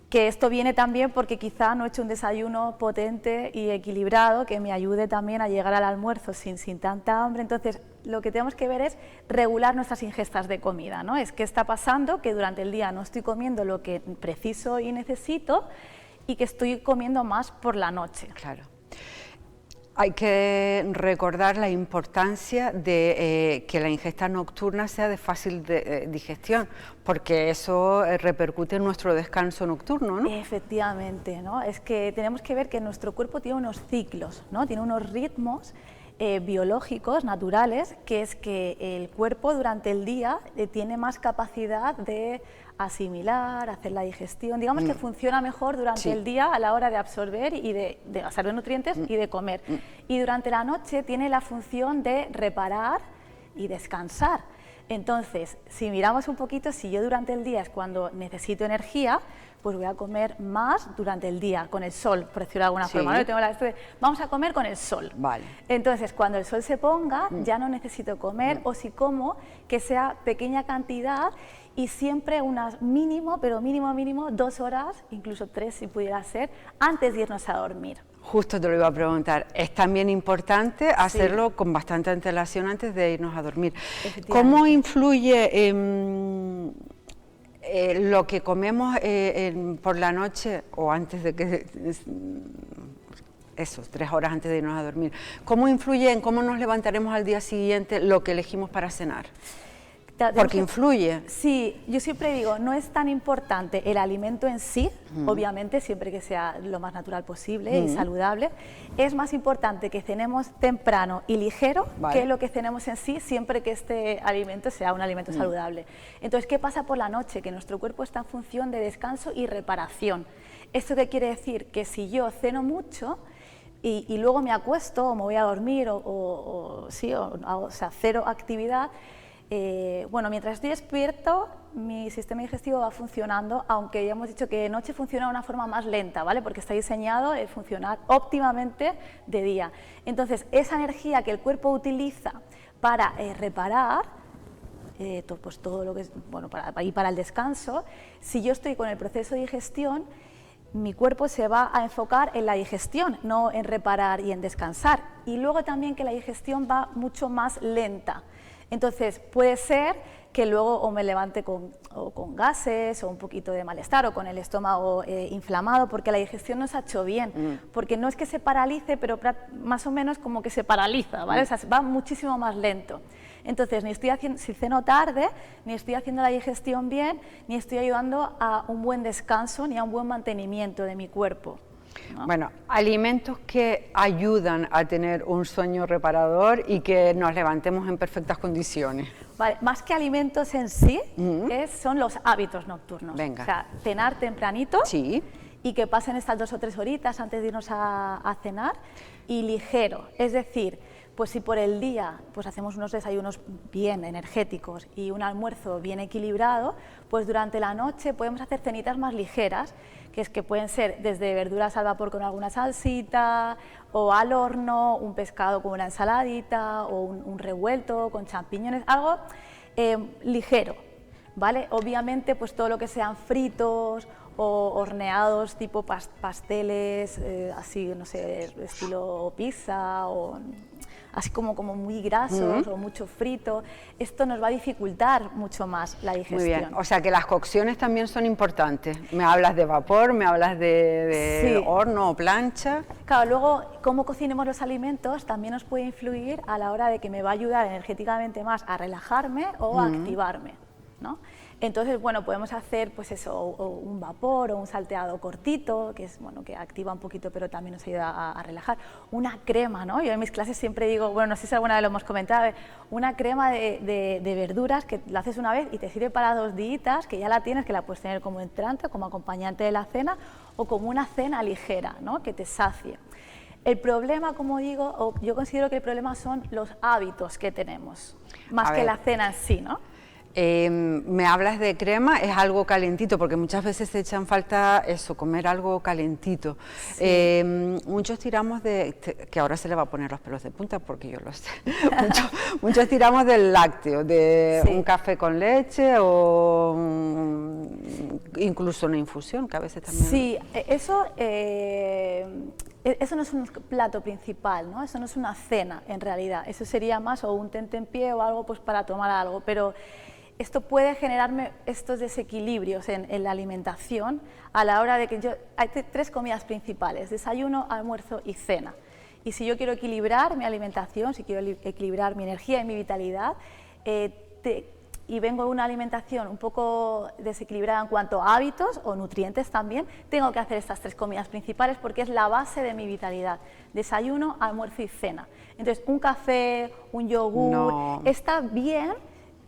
que esto viene también porque quizá no he hecho un desayuno potente y equilibrado que me ayude también a llegar al almuerzo sin tanta hambre. Entonces, lo que tenemos que ver es regular nuestras ingestas de comida, ¿no? Es qué está pasando, que durante el día no estoy comiendo lo que preciso y necesito y que estoy comiendo más por la noche. Claro. Hay que recordar la importancia de que la ingesta nocturna sea de fácil digestión, porque eso repercute en nuestro descanso nocturno, ¿no? Efectivamente, ¿no? Es que tenemos que ver que nuestro cuerpo tiene unos ciclos, ¿no? Tiene unos ritmos biológicos, naturales, que es que el cuerpo durante el día tiene más capacidad de asimilar, hacer la digestión, digamos que funciona mejor durante el día a la hora de absorber y de absorber nutrientes y de comer. Y durante la noche tiene la función de reparar y descansar. Entonces, si miramos un poquito, si yo durante el día es cuando necesito energía, pues voy a comer más durante el día, con el sol, por decirlo de alguna forma, ¿no? Yo tengo vamos a comer con el sol. Vale. Entonces, cuando el sol se ponga, ya no necesito comer, o si como, que sea pequeña cantidad y siempre unas mínimo, pero mínimo, 2 horas, incluso 3 si pudiera ser, antes de irnos a dormir. Justo te lo iba a preguntar, es también importante hacerlo con bastante antelación antes de irnos a dormir. ¿Cómo influye lo que comemos por la noche o antes de que... Eso, 3 horas antes de irnos a dormir. ¿Cómo influye en cómo nos levantaremos al día siguiente lo que elegimos para cenar? Porque influye. Sí, yo siempre digo, no es tan importante el alimento en sí, obviamente, siempre que sea lo más natural posible y saludable. Es más importante que cenemos temprano y ligero que lo que cenemos en sí, siempre que este alimento sea un alimento saludable. Entonces, ¿qué pasa por la noche? Que nuestro cuerpo está en función de descanso y reparación. ¿Esto qué quiere decir? Que si yo ceno mucho y luego me acuesto o me voy a dormir o sea, cero actividad, bueno, mientras estoy despierto, mi sistema digestivo va funcionando, aunque ya hemos dicho que de noche funciona de una forma más lenta, ¿vale? Porque está diseñado a funcionar óptimamente de día. Entonces, esa energía que el cuerpo utiliza para reparar, pues todo lo que es, bueno, para el descanso, si yo estoy con el proceso de digestión, mi cuerpo se va a enfocar en la digestión, no en reparar y en descansar. Y luego también que la digestión va mucho más lenta. Entonces, puede ser que luego o me levante con gases o un poquito de malestar o con el estómago inflamado porque la digestión no se ha hecho bien, porque no es que se paralice, pero más o menos como que se paraliza, ¿vale? O sea, va muchísimo más lento. Entonces, si ceno tarde, ni estoy haciendo la digestión bien, ni estoy ayudando a un buen descanso ni a un buen mantenimiento de mi cuerpo, ¿no? Bueno, alimentos que ayudan a tener un sueño reparador y que nos levantemos en perfectas condiciones. Vale, más que alimentos en sí, son los hábitos nocturnos. Venga. O sea, cenar tempranito Sí. y que pasen estas 2 o 3 horitas antes de irnos a cenar, y ligero, es decir, pues si por el día pues hacemos unos desayunos bien energéticos y un almuerzo bien equilibrado, pues durante la noche podemos hacer cenitas más ligeras, que es que pueden ser desde verduras al vapor con alguna salsita, o al horno, un pescado con una ensaladita, o un revuelto con champiñones, algo ligero, ¿vale? Obviamente pues todo lo que sean fritos o horneados tipo pasteles, así, no sé, estilo pizza o así como muy grasos o mucho frito, esto nos va a dificultar mucho más la digestión. Muy bien, o sea que las cocciones también son importantes. Me hablas de vapor, me hablas de Sí. horno o plancha. Claro, luego cómo cocinemos los alimentos también nos puede influir a la hora de que me va a ayudar energéticamente más a relajarme o a activarme, ¿no? Entonces, bueno, podemos hacer pues eso, o un vapor o un salteado cortito, que es bueno, que activa un poquito, pero también nos ayuda a relajar. Una crema, ¿no? Yo en mis clases siempre digo, bueno, no sé si alguna vez lo hemos comentado, una crema de verduras que la haces una vez y te sirve para 2 días, que ya la tienes, que la puedes tener como entrante, como acompañante de la cena, o como una cena ligera, ¿no? Que te sacie. El problema, como digo, yo considero que el problema son los hábitos que tenemos, más que la cena en sí, ¿no? Me hablas de crema, es algo calentito, porque muchas veces se echan falta eso, comer algo calentito. Sí. Muchos tiramos que ahora se le va a poner los pelos de punta porque yo lo sé, muchos tiramos del lácteo, de un café con leche o incluso una infusión, que a veces también... Sí, eso no es un plato principal, ¿no? Eso no es una cena en realidad, eso sería más o un tentempié o algo pues para tomar algo, pero esto puede generarme estos desequilibrios en la alimentación a la hora de que hay 3 comidas principales, desayuno, almuerzo y cena. Y si yo quiero equilibrar mi alimentación, si quiero equilibrar mi energía y mi vitalidad, y vengo de una alimentación un poco desequilibrada en cuanto a hábitos o nutrientes también, tengo que hacer estas 3 comidas principales porque es la base de mi vitalidad. Desayuno, almuerzo y cena. Entonces, un café, un yogur, está bien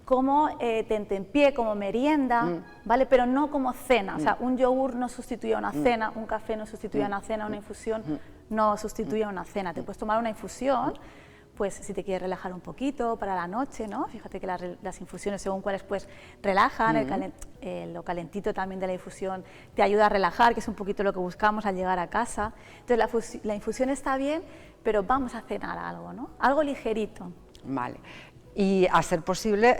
como tentempié, como merienda, ¿vale? Pero no como cena. O sea, un yogur no sustituye a una cena, un café no sustituye a una cena, una infusión no sustituye a una cena. Te puedes tomar una infusión, pues si te quieres relajar un poquito para la noche, ¿no? Fíjate que las infusiones, según cuáles, pues relajan, lo calentito también de la infusión te ayuda a relajar, que es un poquito lo que buscamos al llegar a casa. Entonces la infusión está bien, pero vamos a cenar algo, ¿no? Algo ligerito. Vale. Y a ser posible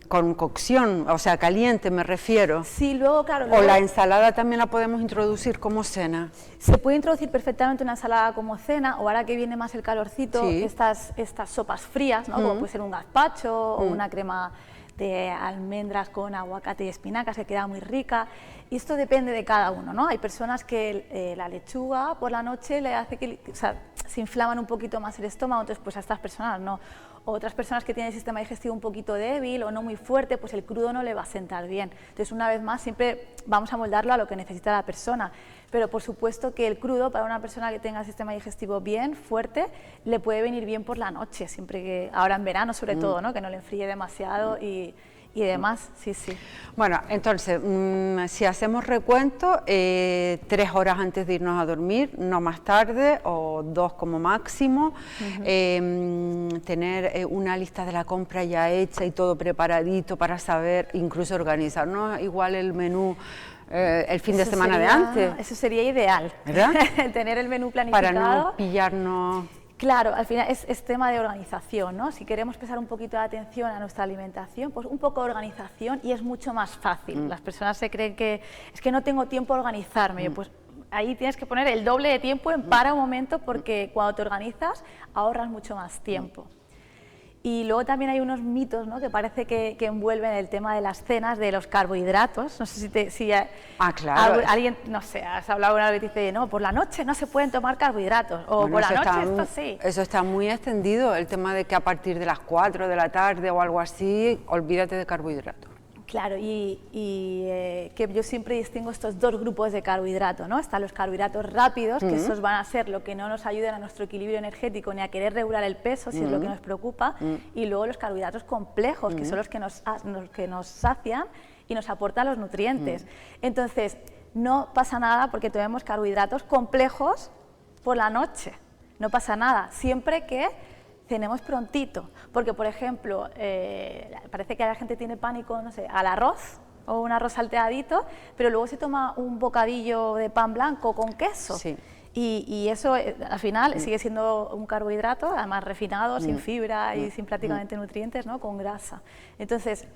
con cocción, o sea, caliente me refiero. Sí, luego, claro. O la ensalada también la podemos introducir como cena. Se puede introducir perfectamente una ensalada como cena, o ahora que viene más el calorcito, estas sopas frías, ¿no? Como puede ser un gazpacho o una crema de almendras con aguacate y espinacas, que queda muy rica. Y esto depende de cada uno, ¿no? Hay personas que la lechuga por la noche le hace que se inflaman un poquito más el estómago, entonces pues a estas personas no. Otras personas que tienen el sistema digestivo un poquito débil o no muy fuerte, pues el crudo no le va a sentar bien. Entonces, una vez más, siempre vamos a moldarlo a lo que necesita la persona. Pero por supuesto que el crudo, para una persona que tenga el sistema digestivo bien, fuerte, le puede venir bien por la noche, siempre que, ahora en verano sobre todo, ¿no? Que no le enfríe demasiado y demás, sí. Bueno, entonces, si hacemos recuento, 3 horas antes de irnos a dormir, no más tarde, o 2 como máximo, tener una lista de la compra ya hecha y todo preparadito para saber, incluso organizarnos igual el menú el fin de semana de antes. Eso sería ideal, ¿verdad? Tener el menú planificado. Para no pillarnos... Claro, al final es tema de organización, ¿no? Si queremos prestar un poquito de atención a nuestra alimentación, pues un poco de organización y es mucho más fácil. Las personas se creen que es que no tengo tiempo a organizarme, pues ahí tienes que poner el doble de tiempo en para un momento porque cuando te organizas ahorras mucho más tiempo. Y luego también hay unos mitos, ¿no? Que parece que envuelven el tema de las cenas, de los carbohidratos. No sé si claro. alguien, no sé, has hablado una vez y dice, no, por la noche no se pueden tomar carbohidratos, o bueno, por la noche esto sí. Eso está muy extendido, el tema de que a partir de las 4 de la tarde o algo así, olvídate de carbohidratos. Claro, que yo siempre distingo estos 2 grupos de carbohidratos, ¿no? Están los carbohidratos rápidos, que esos van a ser lo que no nos ayudan a nuestro equilibrio energético ni a querer regular el peso, si es lo que nos preocupa, y luego los carbohidratos complejos, que son los que nos sacian y nos aportan los nutrientes. Entonces, no pasa nada porque tomemos carbohidratos complejos por la noche, no pasa nada, siempre que cenemos prontito, porque por ejemplo, parece que la gente tiene pánico, no sé, al arroz o un arroz salteadito, pero luego se toma un bocadillo de pan blanco con queso. Sí. Y eso al final sigue siendo un carbohidrato, además refinado, sin fibra y sin prácticamente nutrientes, ¿no? Con grasa. Entonces,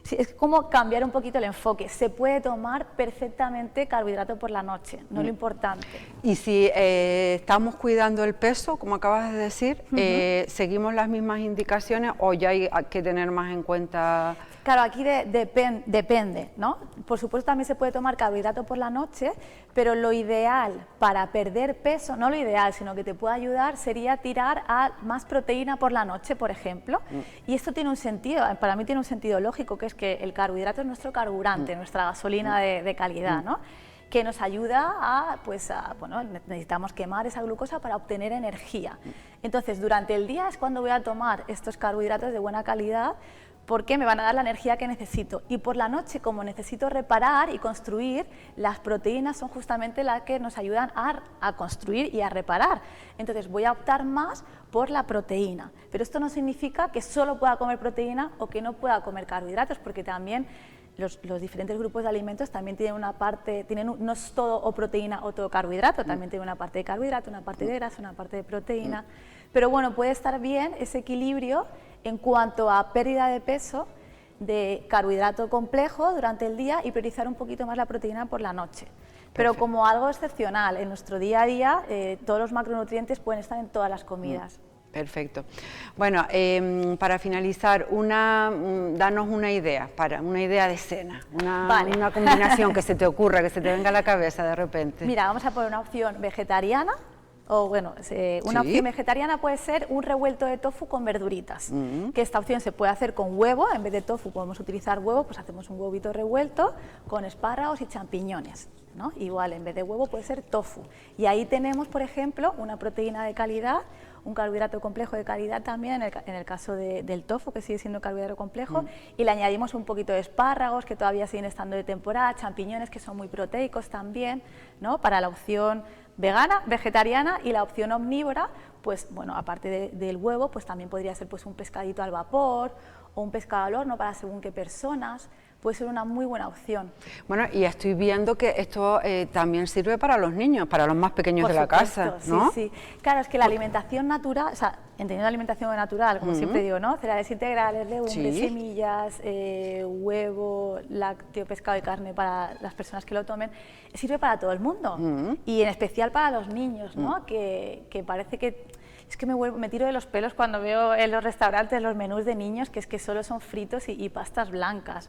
Sí, es como cambiar un poquito el enfoque. Se puede tomar perfectamente carbohidrato por la noche, no es lo importante. Y si estamos cuidando el peso, como acabas de decir, ¿seguimos las mismas indicaciones o ya hay que tener más en cuenta? Claro, aquí depende, ¿no? Por supuesto también se puede tomar carbohidrato por la noche, pero lo ideal para perder peso, no lo ideal, sino que te puede ayudar, sería tirar a más proteína por la noche, por ejemplo. Y esto tiene un sentido, para mí tiene un sentido lógico, que es que el carbohidrato es nuestro carburante, nuestra gasolina de calidad, ¿no? Que nos ayuda a, bueno, necesitamos quemar esa glucosa para obtener energía. Entonces, durante el día es cuando voy a tomar estos carbohidratos de buena calidad, porque me van a dar la energía que necesito. Y por la noche, como necesito reparar y construir, las proteínas son justamente las que nos ayudan a construir y a reparar. Entonces voy a optar más por la proteína. Pero esto no significa que solo pueda comer proteína o que no pueda comer carbohidratos, porque también los diferentes grupos de alimentos también tienen una parte, no es todo o proteína o todo carbohidrato, también tiene una parte de carbohidrato, una parte de grasa, una parte de proteína. Pero bueno, puede estar bien ese equilibrio en cuanto a pérdida de peso, de carbohidrato complejo durante el día y priorizar un poquito más la proteína por la noche. Pero como algo excepcional, en nuestro día a día todos los macronutrientes pueden estar en todas las comidas. Perfecto. Bueno, para finalizar, danos una idea de cena, una combinación que se te ocurra, que se te venga a la cabeza de repente. Mira, vamos a poner una opción vegetariana. O bueno, una opción vegetariana puede ser un revuelto de tofu con verduritas, que esta opción se puede hacer con huevo, en vez de tofu podemos utilizar huevo, pues hacemos un huevito revuelto con espárragos y champiñones, ¿no? Igual, en vez de huevo puede ser tofu. Y ahí tenemos, por ejemplo, una proteína de calidad, un carbohidrato complejo de calidad también, en el caso del tofu, que sigue siendo carbohidrato complejo, y le añadimos un poquito de espárragos, que todavía siguen estando de temporada, champiñones, que son muy proteicos también, ¿no? Para la opción vegana, vegetariana, y la opción omnívora, pues bueno, aparte del huevo, pues también podría ser pues un pescadito al vapor o un pescado al horno para según qué personas, puede ser una muy buena opción. Bueno, y estoy viendo que esto también sirve para los niños, para los más pequeños de la casa, ¿no? Sí, sí. Claro, es que la alimentación natural, o sea, entendiendo la alimentación natural, como siempre digo, ¿no? Cereales integrales, legumbres, semillas, huevo, lácteo, pescado y carne para las personas que lo tomen, sirve para todo el mundo y en especial para los niños, ¿no? Que parece que es que me tiro de los pelos cuando veo en los restaurantes los menús de niños que es que solo son fritos y pastas blancas.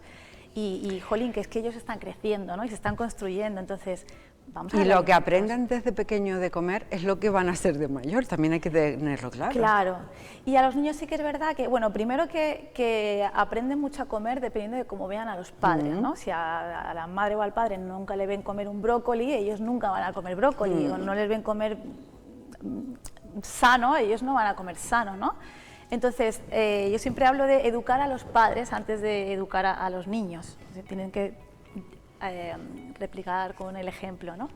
Y jolín, que es que ellos están creciendo, ¿no? Y se están construyendo, entonces vamos a... Y lo que aprendan desde pequeño de comer es lo que van a hacer de mayor, también hay que tenerlo claro. Claro, y a los niños sí que es verdad que, bueno, primero que aprenden mucho a comer dependiendo de cómo vean a los padres, ¿no? Si a la madre o al padre nunca le ven comer un brócoli, ellos nunca van a comer brócoli, o no les ven comer sano, ellos no van a comer sano, ¿no? Entonces, yo siempre hablo de educar a los padres antes de educar a los niños. O sea, tienen que replicar con el ejemplo, ¿no?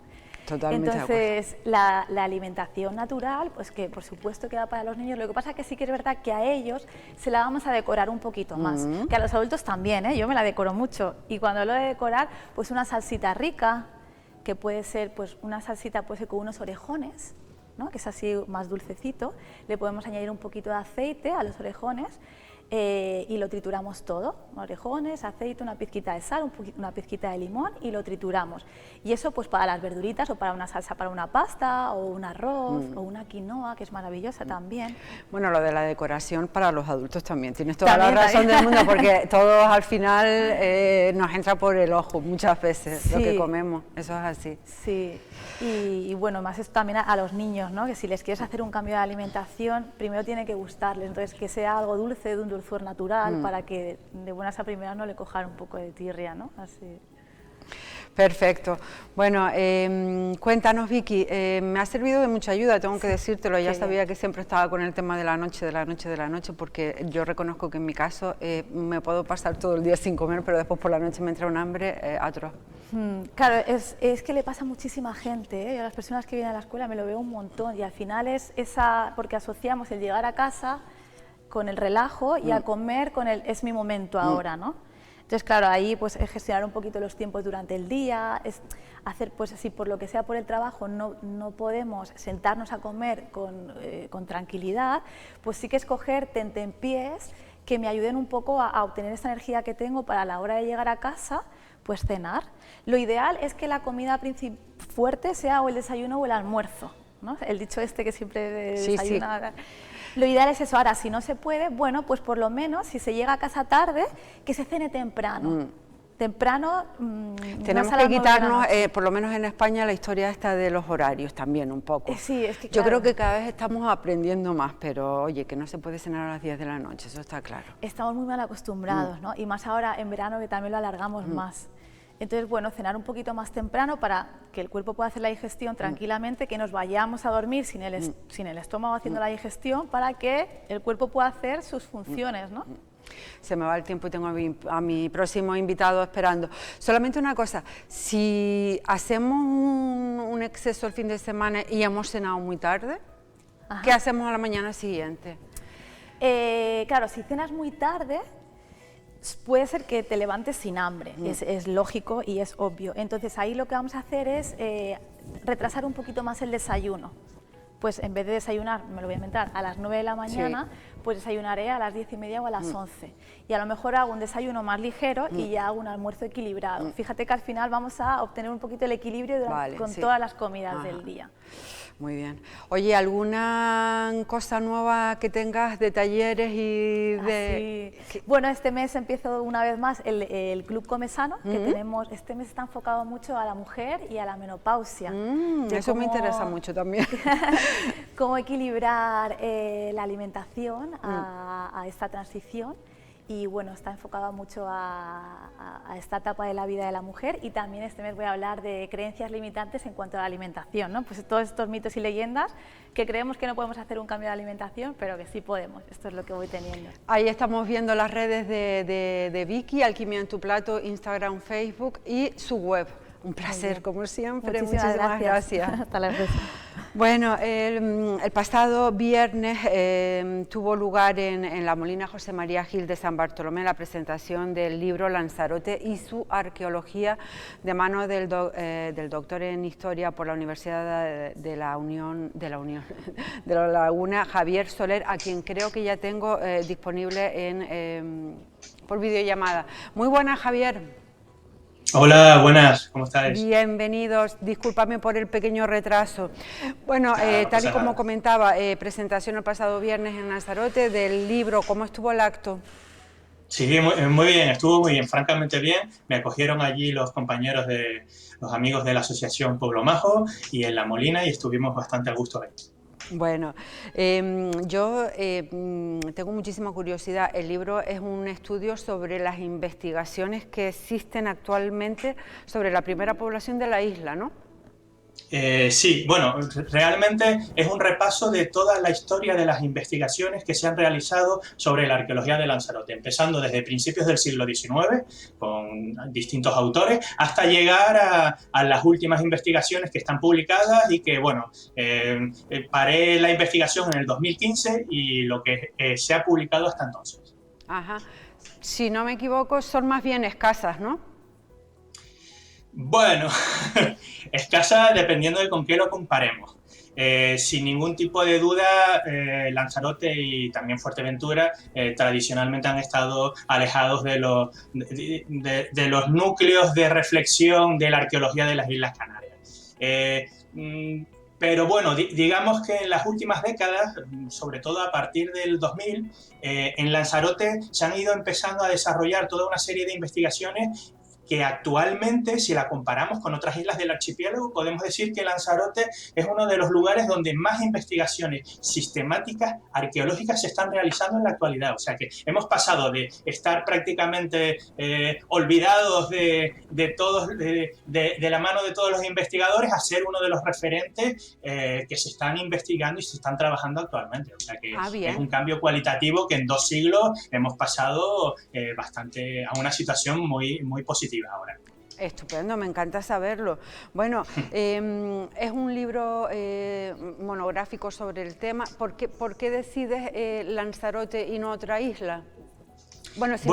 Totalmente. Entonces, la alimentación natural, pues que por supuesto que va para los niños. Lo que pasa es que sí que es verdad que a ellos se la vamos a decorar un poquito más. Que a los adultos también, ¿eh? Yo me la decoro mucho. Y cuando hablo de decorar, pues una salsita rica, que puede ser, pues una salsita puede ser con unos orejones, ¿no? Que es así más dulcecito, le podemos añadir un poquito de aceite a los orejones y lo trituramos todo, orejones, aceite, una pizquita de sal, una pizquita de limón y lo trituramos. Y eso pues para las verduritas o para una salsa para una pasta o un arroz o una quinoa, que es maravillosa también. Bueno, lo de la decoración para los adultos también, tienes toda la razón del mundo, porque todos al final nos entra por el ojo muchas veces lo que comemos, eso es así. Sí, y bueno, más esto también a los niños, ¿no? Que si les quieres hacer un cambio de alimentación, primero tiene que gustarles, entonces que sea algo dulce, de un dulzor natural, para que de buenas a primeras no le cojan un poco de tirria, ¿no? Así. Perfecto. Bueno, cuéntanos, Vicky, me ha servido de mucha ayuda, tengo que decírtelo, ya sabía que siempre estaba con el tema de la noche, porque yo reconozco que en mi caso me puedo pasar todo el día sin comer, pero después por la noche me entra un hambre atroz. Claro, es que le pasa a muchísima gente, ¿eh? A las personas que vienen a la escuela me lo veo un montón y al final es esa, porque asociamos el llegar a casa con el relajo y a comer con el es mi momento ahora, ¿no? Entonces, claro, ahí pues es gestionar un poquito los tiempos durante el día, es hacer, pues si por lo que sea por el trabajo no podemos sentarnos a comer con tranquilidad, pues sí que escoger tentempiés que me ayuden un poco a obtener esa energía que tengo para a la hora de llegar a casa, pues cenar. Lo ideal es que la comida fuerte sea o el desayuno o el almuerzo, ¿no? El dicho este que siempre desayuna. Sí. Lo ideal es eso. Ahora, si no se puede, bueno, pues por lo menos, si se llega a casa tarde, que se cene temprano. Temprano, tenemos que quitarnos, por lo menos en España, la historia esta de los horarios también un poco. Sí, es que, yo creo que cada vez estamos aprendiendo más, pero oye, que no se puede cenar a las 10 de la noche, eso está claro. Estamos muy mal acostumbrados, ¿no? Y más ahora en verano, que también lo alargamos más. Entonces, bueno, cenar un poquito más temprano para que el cuerpo pueda hacer la digestión tranquilamente, que nos vayamos a dormir sin el estómago haciendo la digestión, para que el cuerpo pueda hacer sus funciones, ¿no? Se me va el tiempo y tengo a mi próximo invitado esperando. Solamente una cosa, si hacemos un exceso el fin de semana y hemos cenado muy tarde, ¿qué hacemos a la mañana siguiente? Claro, si cenas muy tarde, puede ser que te levantes sin hambre, es lógico y es obvio. Entonces ahí lo que vamos a hacer es retrasar un poquito más el desayuno. Pues en vez de desayunar, me lo voy a inventar, a las 9 de la mañana, pues desayunaré a las 10:30 o a las 11. Y a lo mejor hago un desayuno más ligero y ya hago un almuerzo equilibrado. Fíjate que al final vamos a obtener un poquito el equilibrio con todas las comidas del día. Muy bien. Oye, ¿alguna cosa nueva que tengas de talleres y de...? Bueno, este mes empiezo una vez más el Club Come Sano, que tenemos. Este mes está enfocado mucho a la mujer y a la menopausia. Eso me interesa mucho también. Cómo equilibrar la alimentación a esta transición. Y bueno, está enfocado mucho a esta etapa de la vida de la mujer, y también este mes voy a hablar de creencias limitantes en cuanto a la alimentación, ¿no? Pues todos estos mitos y leyendas que creemos que no podemos hacer un cambio de alimentación, pero que sí podemos. Esto es lo que voy teniendo. Ahí estamos viendo las redes de Vicky, Alquimia en tu Plato, Instagram, Facebook y su web. Un placer, como siempre. Muchísimas gracias. Hasta la próxima. Bueno, el pasado viernes tuvo lugar en la Molina José María Gil de San Bartolomé la presentación del libro Lanzarote y su arqueología, de mano del doctor en Historia por la Universidad de la Laguna, Javier Soler, a quien creo que ya tengo disponible por videollamada. Muy buenas, Javier. Hola, buenas, ¿cómo estáis? Bienvenidos, discúlpame por el pequeño retraso. Bueno, tal y como comentaba, presentación el pasado viernes en Lanzarote del libro. ¿Cómo estuvo el acto? Sí, muy bien, estuvo muy bien, francamente bien. Me acogieron allí los compañeros los amigos de la Asociación Pueblo Majo y en La Molina, y estuvimos bastante a gusto ahí. Bueno, yo tengo muchísima curiosidad. El libro es un estudio sobre las investigaciones que existen actualmente sobre la primera población de la isla, ¿no? Sí, bueno, realmente es un repaso de toda la historia de las investigaciones que se han realizado sobre la arqueología de Lanzarote, empezando desde principios del siglo XIX, con distintos autores, hasta llegar a las últimas investigaciones que están publicadas y que, bueno, paré la investigación en el 2015 y lo que se ha publicado hasta entonces. Ajá. Si no me equivoco, son más bien escasas, ¿no? Bueno, escasa dependiendo de con qué lo comparemos. Sin ningún tipo de duda, Lanzarote y también Fuerteventura tradicionalmente han estado alejados de los núcleos de reflexión de la arqueología de las Islas Canarias. Pero bueno, digamos que en las últimas décadas, sobre todo a partir del 2000, en Lanzarote se han ido empezando a desarrollar toda una serie de investigaciones que actualmente, si la comparamos con otras islas del archipiélago, podemos decir que Lanzarote es uno de los lugares donde más investigaciones sistemáticas arqueológicas se están realizando en la actualidad. O sea que hemos pasado de estar prácticamente olvidados de la mano de todos los investigadores a ser uno de los referentes que se están investigando y se están trabajando actualmente. O sea que es un cambio cualitativo que en 2 siglos hemos pasado bastante a una situación muy, muy positiva ahora. Estupendo, me encanta saberlo. Bueno, es un libro monográfico sobre el tema. ¿Por qué decides Lanzarote y no otra isla? Bueno, si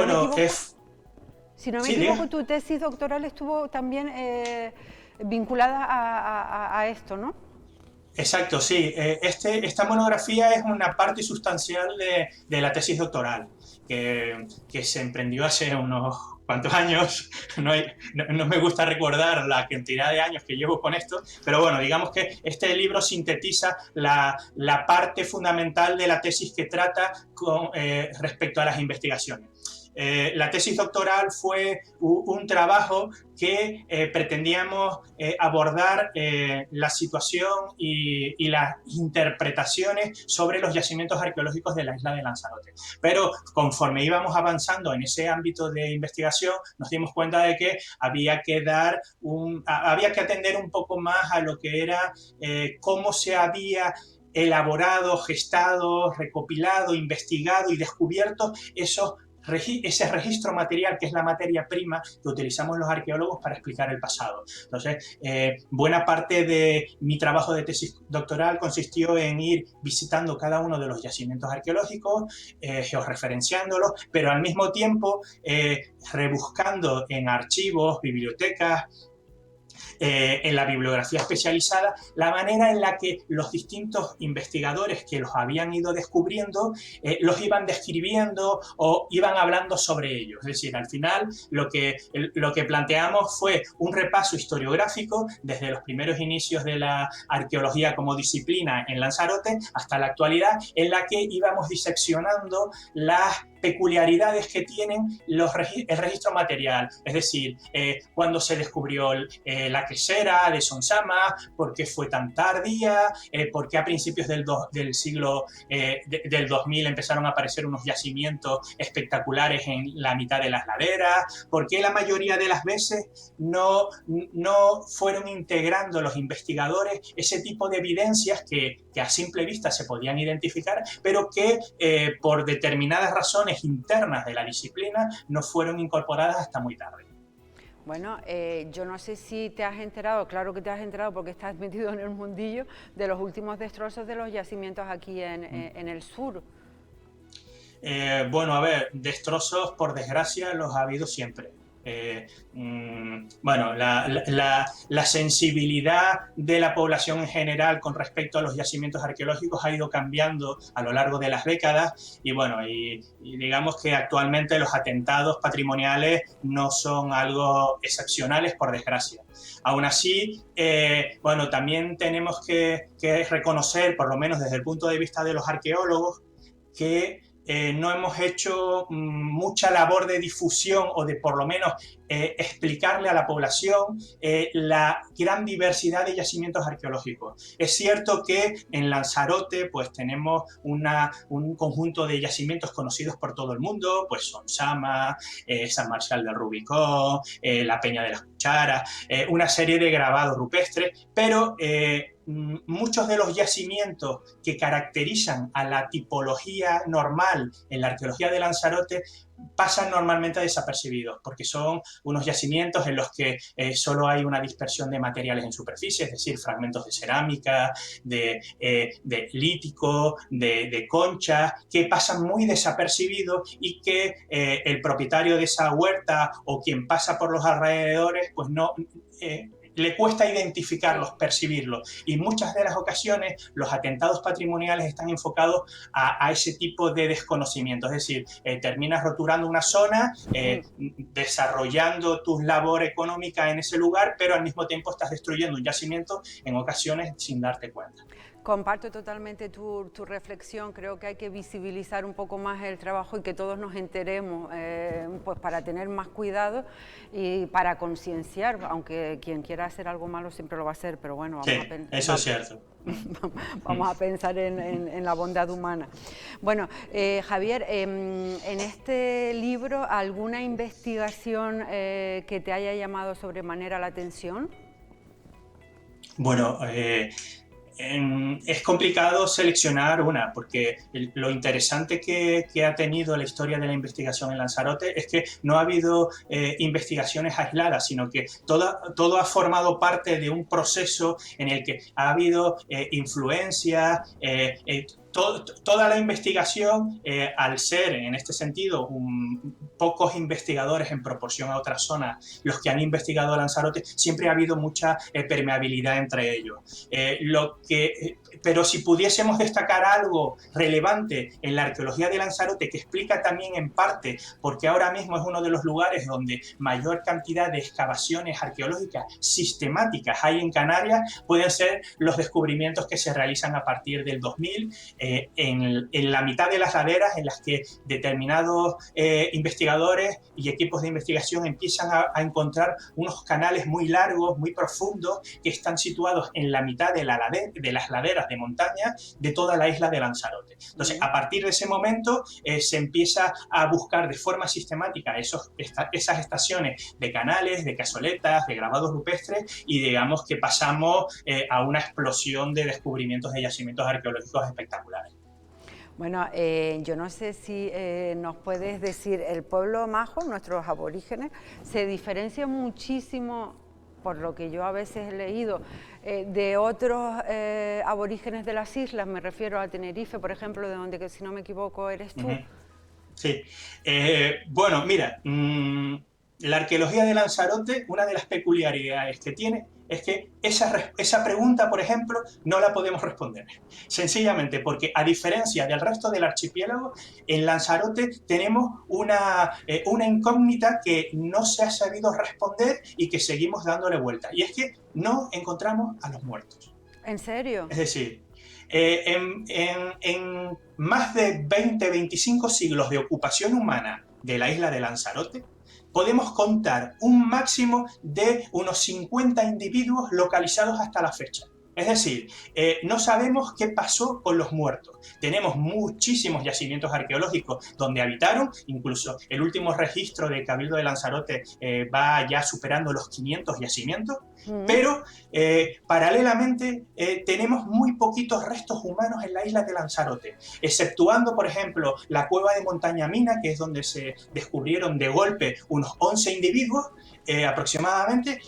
no me equivoco, tu tesis doctoral estuvo también vinculada a esto, ¿no? Exacto, sí. Esta monografía es una parte sustancial de la tesis doctoral que se emprendió hace unos cuantos años. No me gusta recordar la cantidad de años que llevo con esto, pero bueno, digamos que este libro sintetiza la parte fundamental de la tesis que trata respecto a las investigaciones. La tesis doctoral fue un trabajo que pretendíamos abordar la situación y las interpretaciones sobre los yacimientos arqueológicos de la isla de Lanzarote. Pero conforme íbamos avanzando en ese ámbito de investigación, nos dimos cuenta de que había que atender un poco más a lo que era cómo se había elaborado, gestado, recopilado, investigado y descubierto ese registro material que es la materia prima que utilizamos los arqueólogos para explicar el pasado. Entonces, buena parte de mi trabajo de tesis doctoral consistió en ir visitando cada uno de los yacimientos arqueológicos, georreferenciándolos, pero al mismo tiempo rebuscando en archivos, bibliotecas, en la bibliografía especializada, la manera en la que los distintos investigadores que los habían ido descubriendo los iban describiendo o iban hablando sobre ellos. Es decir, al final lo que planteamos fue un repaso historiográfico desde los primeros inicios de la arqueología como disciplina en Lanzarote hasta la actualidad, en la que íbamos diseccionando las peculiaridades que tienen el registro material, es decir, cuando se descubrió la quesera de Sonsama, por qué fue tan tardía, por qué a principios del siglo del 2000 empezaron a aparecer unos yacimientos espectaculares en la mitad de las laderas, por qué la mayoría de las veces no fueron integrando los investigadores ese tipo de evidencias que a simple vista se podían identificar, pero que por determinadas razones internas de la disciplina no fueron incorporadas hasta muy tarde. Bueno, yo no sé si te has enterado, claro que te has enterado porque estás metido en el mundillo, de los últimos destrozos de los yacimientos aquí en el sur. Bueno, a ver, destrozos por desgracia los ha habido siempre. Bueno, la sensibilidad de la población en general con respecto a los yacimientos arqueológicos ha ido cambiando a lo largo de las décadas y bueno, y digamos que actualmente los atentados patrimoniales no son algo excepcionales, por desgracia. Aún así, bueno, también tenemos que reconocer, por lo menos desde el punto de vista de los arqueólogos, que no hemos hecho mucha labor de difusión o de por lo menos explicarle a la población la gran diversidad de yacimientos arqueológicos. Es cierto que en Lanzarote pues tenemos un conjunto de yacimientos conocidos por todo el mundo, pues Sonsama, San Marcial del Rubicón, la Peña de las Cucharas, una serie de grabados rupestres, pero muchos de los yacimientos que caracterizan a la tipología normal en la arqueología de Lanzarote pasan normalmente desapercibidos porque son unos yacimientos en los que solo hay una dispersión de materiales en superficie, es decir, fragmentos de cerámica, de lítico, de conchas, que pasan muy desapercibidos y que el propietario de esa huerta o quien pasa por los alrededores pues no... le cuesta identificarlos, percibirlos, y muchas de las ocasiones los atentados patrimoniales están enfocados a ese tipo de desconocimiento, es decir, terminas roturando una zona, desarrollando tu labor económica en ese lugar, pero al mismo tiempo estás destruyendo un yacimiento en ocasiones sin darte cuenta. Comparto totalmente tu reflexión, creo que hay que visibilizar un poco más el trabajo y que todos nos enteremos, pues para tener más cuidado y para concienciar, aunque quien quiera hacer algo malo siempre lo va a hacer, pero bueno, eso es cierto. Vamos a pensar en la bondad humana. Bueno, Javier, en este libro, ¿alguna investigación que te haya llamado sobremanera la atención? Bueno, es complicado seleccionar una, porque lo interesante que ha tenido la historia de la investigación en Lanzarote es que no ha habido investigaciones aisladas, sino que todo ha formado parte de un proceso en el que ha habido influencias. Toda la investigación, al ser en este sentido pocos investigadores en proporción a otras zonas los que han investigado Lanzarote, siempre ha habido mucha permeabilidad entre ellos. Pero si pudiésemos destacar algo relevante en la arqueología de Lanzarote, que explica también en parte porque ahora mismo es uno de los lugares donde mayor cantidad de excavaciones arqueológicas sistemáticas hay en Canarias, pueden ser los descubrimientos que se realizan a partir del 2000 en la mitad de las laderas, en las que determinados investigadores y equipos de investigación empiezan a encontrar unos canales muy largos, muy profundos, que están situados en la mitad de las laderas de montaña de toda la isla de Lanzarote. Entonces, a partir de ese momento se empieza a buscar de forma sistemática esas estaciones de canales, de cazoletas, de grabados rupestres, y digamos que pasamos a una explosión de descubrimientos de yacimientos arqueológicos espectaculares. Bueno, yo no sé si nos puedes decir, el pueblo majo, nuestros aborígenes, se diferencia muchísimo, por lo que yo a veces he leído, de otros aborígenes de las islas, me refiero a Tenerife, por ejemplo, de donde, que si no me equivoco, eres tú. Sí. Bueno, mira, la arqueología de Lanzarote, una de las peculiaridades que tiene es que esa pregunta, por ejemplo, no la podemos responder. Sencillamente porque, a diferencia del resto del archipiélago, en Lanzarote tenemos una incógnita que no se ha sabido responder y que seguimos dándole vuelta. Y es que no encontramos a los muertos. ¿En serio? Es decir, en más de 20-25 siglos de ocupación humana de la isla de Lanzarote, podemos contar un máximo de unos 50 individuos localizados hasta la fecha. Es decir, no sabemos qué pasó con los muertos. Tenemos muchísimos yacimientos arqueológicos donde habitaron, incluso el último registro del Cabildo de Lanzarote va ya superando los 500 yacimientos, pero paralelamente tenemos muy poquitos restos humanos en la isla de Lanzarote, exceptuando, por ejemplo, la cueva de Montaña Mina, que es donde se descubrieron de golpe unos 11 individuos aproximadamente.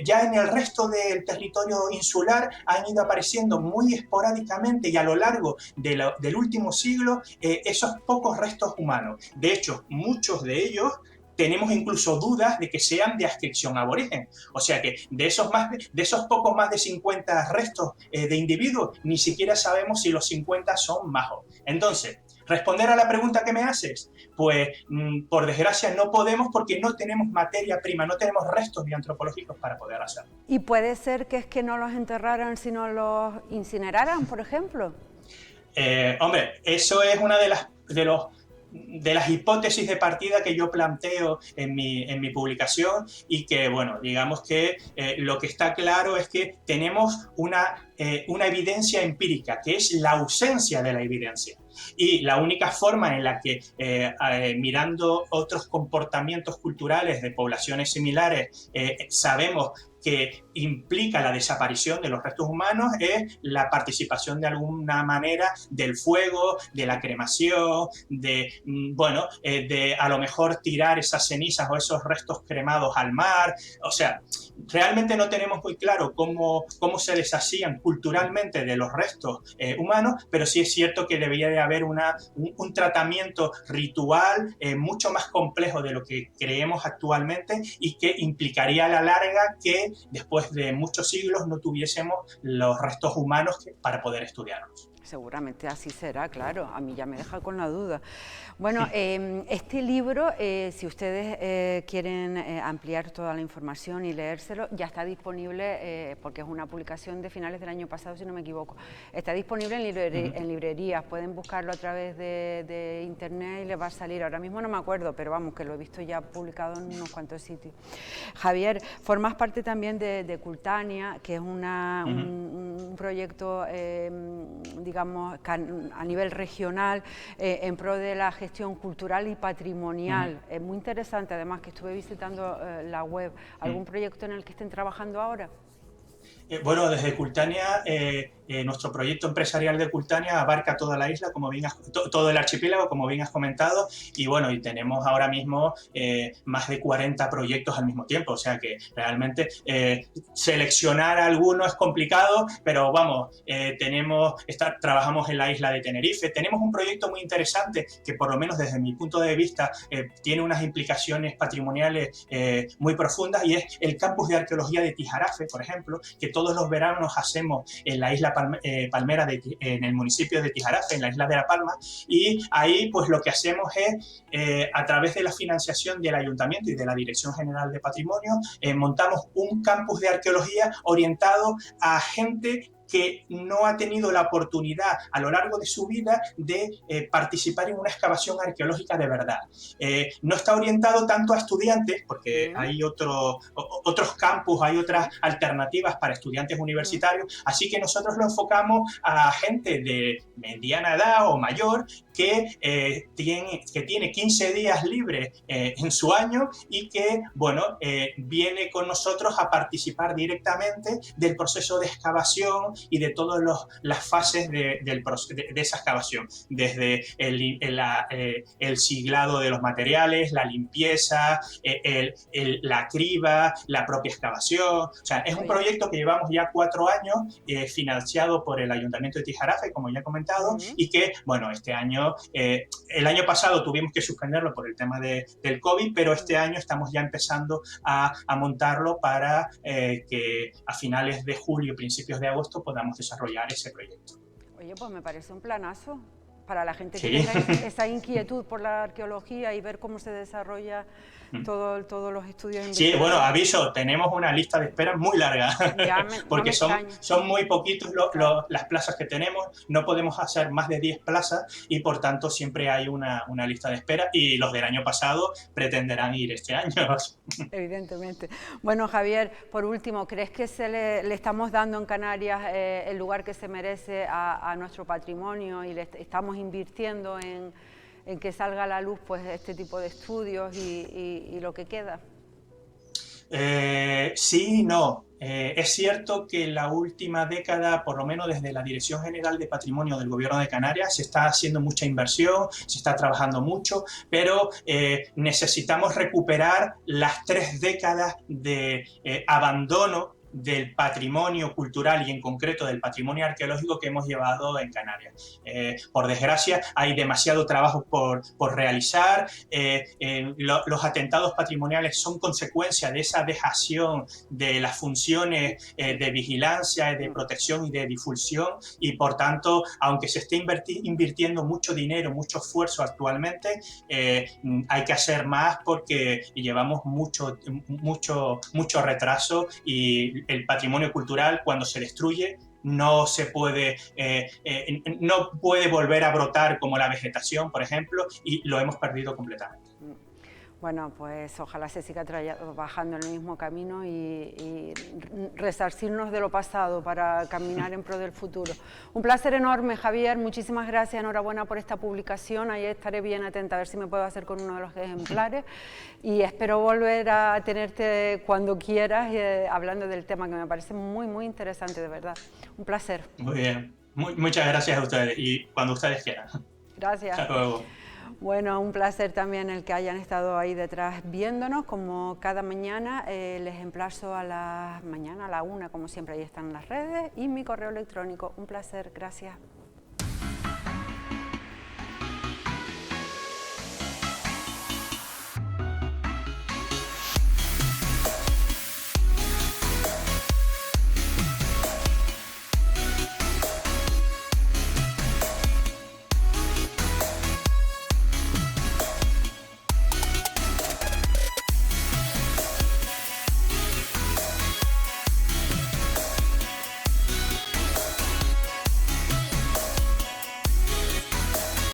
Ya en el resto del territorio insular han ido apareciendo muy esporádicamente y a lo largo del último siglo esos pocos restos humanos. De hecho, muchos de ellos tenemos incluso dudas de que sean de adscripción aborigen. O sea que de esos pocos más de 50 restos de individuos, ni siquiera sabemos si los 50 son majos. Entonces, responder a la pregunta que me haces, pues por desgracia no podemos, porque no tenemos materia prima, no tenemos restos bioantropológicos para poder hacerlo. ¿Y puede ser que es que no los enterraran, sino los incineraran, por ejemplo? Hombre, eso es una de las hipótesis de partida que yo planteo en mi publicación, y que, bueno, digamos que lo que está claro es que tenemos una evidencia empírica, que es la ausencia de la evidencia. Y la única forma en la que, mirando otros comportamientos culturales de poblaciones similares, sabemos que implica la desaparición de los restos humanos, es la participación de alguna manera del fuego, de la cremación, de a lo mejor tirar esas cenizas o esos restos cremados al mar. O sea, realmente no tenemos muy claro cómo se deshacían culturalmente de los restos humanos, pero sí es cierto que debería de haber un tratamiento ritual mucho más complejo de lo que creemos actualmente, y que implicaría a la larga que después de muchos siglos no tuviésemos los restos humanos para poder estudiarlos. Seguramente así será, claro, a mí ya me deja con la duda. Bueno, este libro, si ustedes quieren ampliar toda la información y leérselo, ya está disponible, porque es una publicación de finales del año pasado, si no me equivoco. Está disponible en librerías, pueden buscarlo a través de internet y les va a salir. Ahora mismo no me acuerdo, pero vamos, que lo he visto ya publicado en unos cuantos sitios. Javier, formas parte también de Cultania, que es un proyecto, digamos, a nivel regional, en pro de la gestión cultural y patrimonial. Es muy interesante, además, que estuve visitando la web. ¿Algún proyecto en el que estén trabajando ahora? Bueno, desde Cultania, nuestro proyecto empresarial de Cultania abarca toda la isla, como bien todo el archipiélago, como bien has comentado, y bueno, y tenemos ahora mismo más de 40 proyectos al mismo tiempo, o sea que realmente seleccionar alguno es complicado, pero vamos, trabajamos en la isla de Tenerife, tenemos un proyecto muy interesante que por lo menos desde mi punto de vista tiene unas implicaciones patrimoniales muy profundas, y es el campus de arqueología de Tijarafe, por ejemplo, que todos los veranos hacemos en la isla Palmera, en el municipio de Tijarafe, en la isla de La Palma, y ahí pues lo que hacemos es, a través de la financiación del Ayuntamiento y de la Dirección General de Patrimonio, montamos un campus de arqueología orientado a gente que no ha tenido la oportunidad a lo largo de su vida de participar en una excavación arqueológica de verdad. No está orientado tanto a estudiantes, porque hay otros campus, hay otras alternativas para estudiantes universitarios, así que nosotros lo enfocamos a gente de mediana edad o mayor que tiene 15 días libres en su año y que, bueno, viene con nosotros a participar directamente del proceso de excavación y de todas las fases de esa excavación, desde el siglado de los materiales, la limpieza, la criba, la propia excavación. O sea, es un proyecto que llevamos ya 4 años, financiado por el Ayuntamiento de Tijarafe, como ya he comentado, y que, bueno, este año, el año pasado tuvimos que suspenderlo por el tema del COVID, pero este año estamos ya empezando a montarlo para que a finales de julio, principios de agosto, podamos desarrollar ese proyecto. Oye, pues me parece un planazo para la gente Sí. que tenga esa inquietud por la arqueología y ver cómo se desarrolla todos los estudios. Sí, bueno, aviso, tenemos una lista de espera muy larga, porque son muy poquitos las plazas que tenemos, no podemos hacer más de 10 plazas y por tanto siempre hay una lista de espera, y los del año pasado pretenderán ir este año. Evidentemente. Bueno, Javier, por último, ¿crees que le estamos dando en Canarias el lugar que se merece a nuestro patrimonio y le estamos invirtiendo en que salga a la luz pues este tipo de estudios y lo que queda? Sí y no. Es cierto que en la última década, por lo menos desde la Dirección General de Patrimonio del Gobierno de Canarias, se está haciendo mucha inversión, se está trabajando mucho, pero necesitamos recuperar las 3 décadas de abandono del patrimonio cultural y en concreto del patrimonio arqueológico que hemos llevado en Canarias. Por desgracia, hay demasiado trabajo por realizar. Los atentados patrimoniales son consecuencia de esa dejación de las funciones de vigilancia, de protección y de difusión, y por tanto, aunque se esté invirtiendo mucho dinero, mucho esfuerzo actualmente, hay que hacer más porque llevamos mucho retraso, y el patrimonio cultural, cuando se destruye, no puede volver a brotar como la vegetación, por ejemplo, y lo hemos perdido completamente. Bueno, pues ojalá se siga trabajando en el mismo camino y resarcirnos de lo pasado para caminar en pro del futuro. Un placer enorme, Javier, muchísimas gracias, enhorabuena por esta publicación. Ahí estaré bien atenta a ver si me puedo hacer con uno de los ejemplares y espero volver a tenerte cuando quieras hablando del tema, que me parece muy, muy interesante, de verdad. Un placer. Muy bien, muchas gracias a ustedes y cuando ustedes quieran. Gracias. Hasta luego. Bueno, un placer también el que hayan estado ahí detrás viéndonos, como cada mañana. Les emplazo a la mañana, a la 1, como siempre, ahí están las redes y mi correo electrónico. Un placer, gracias.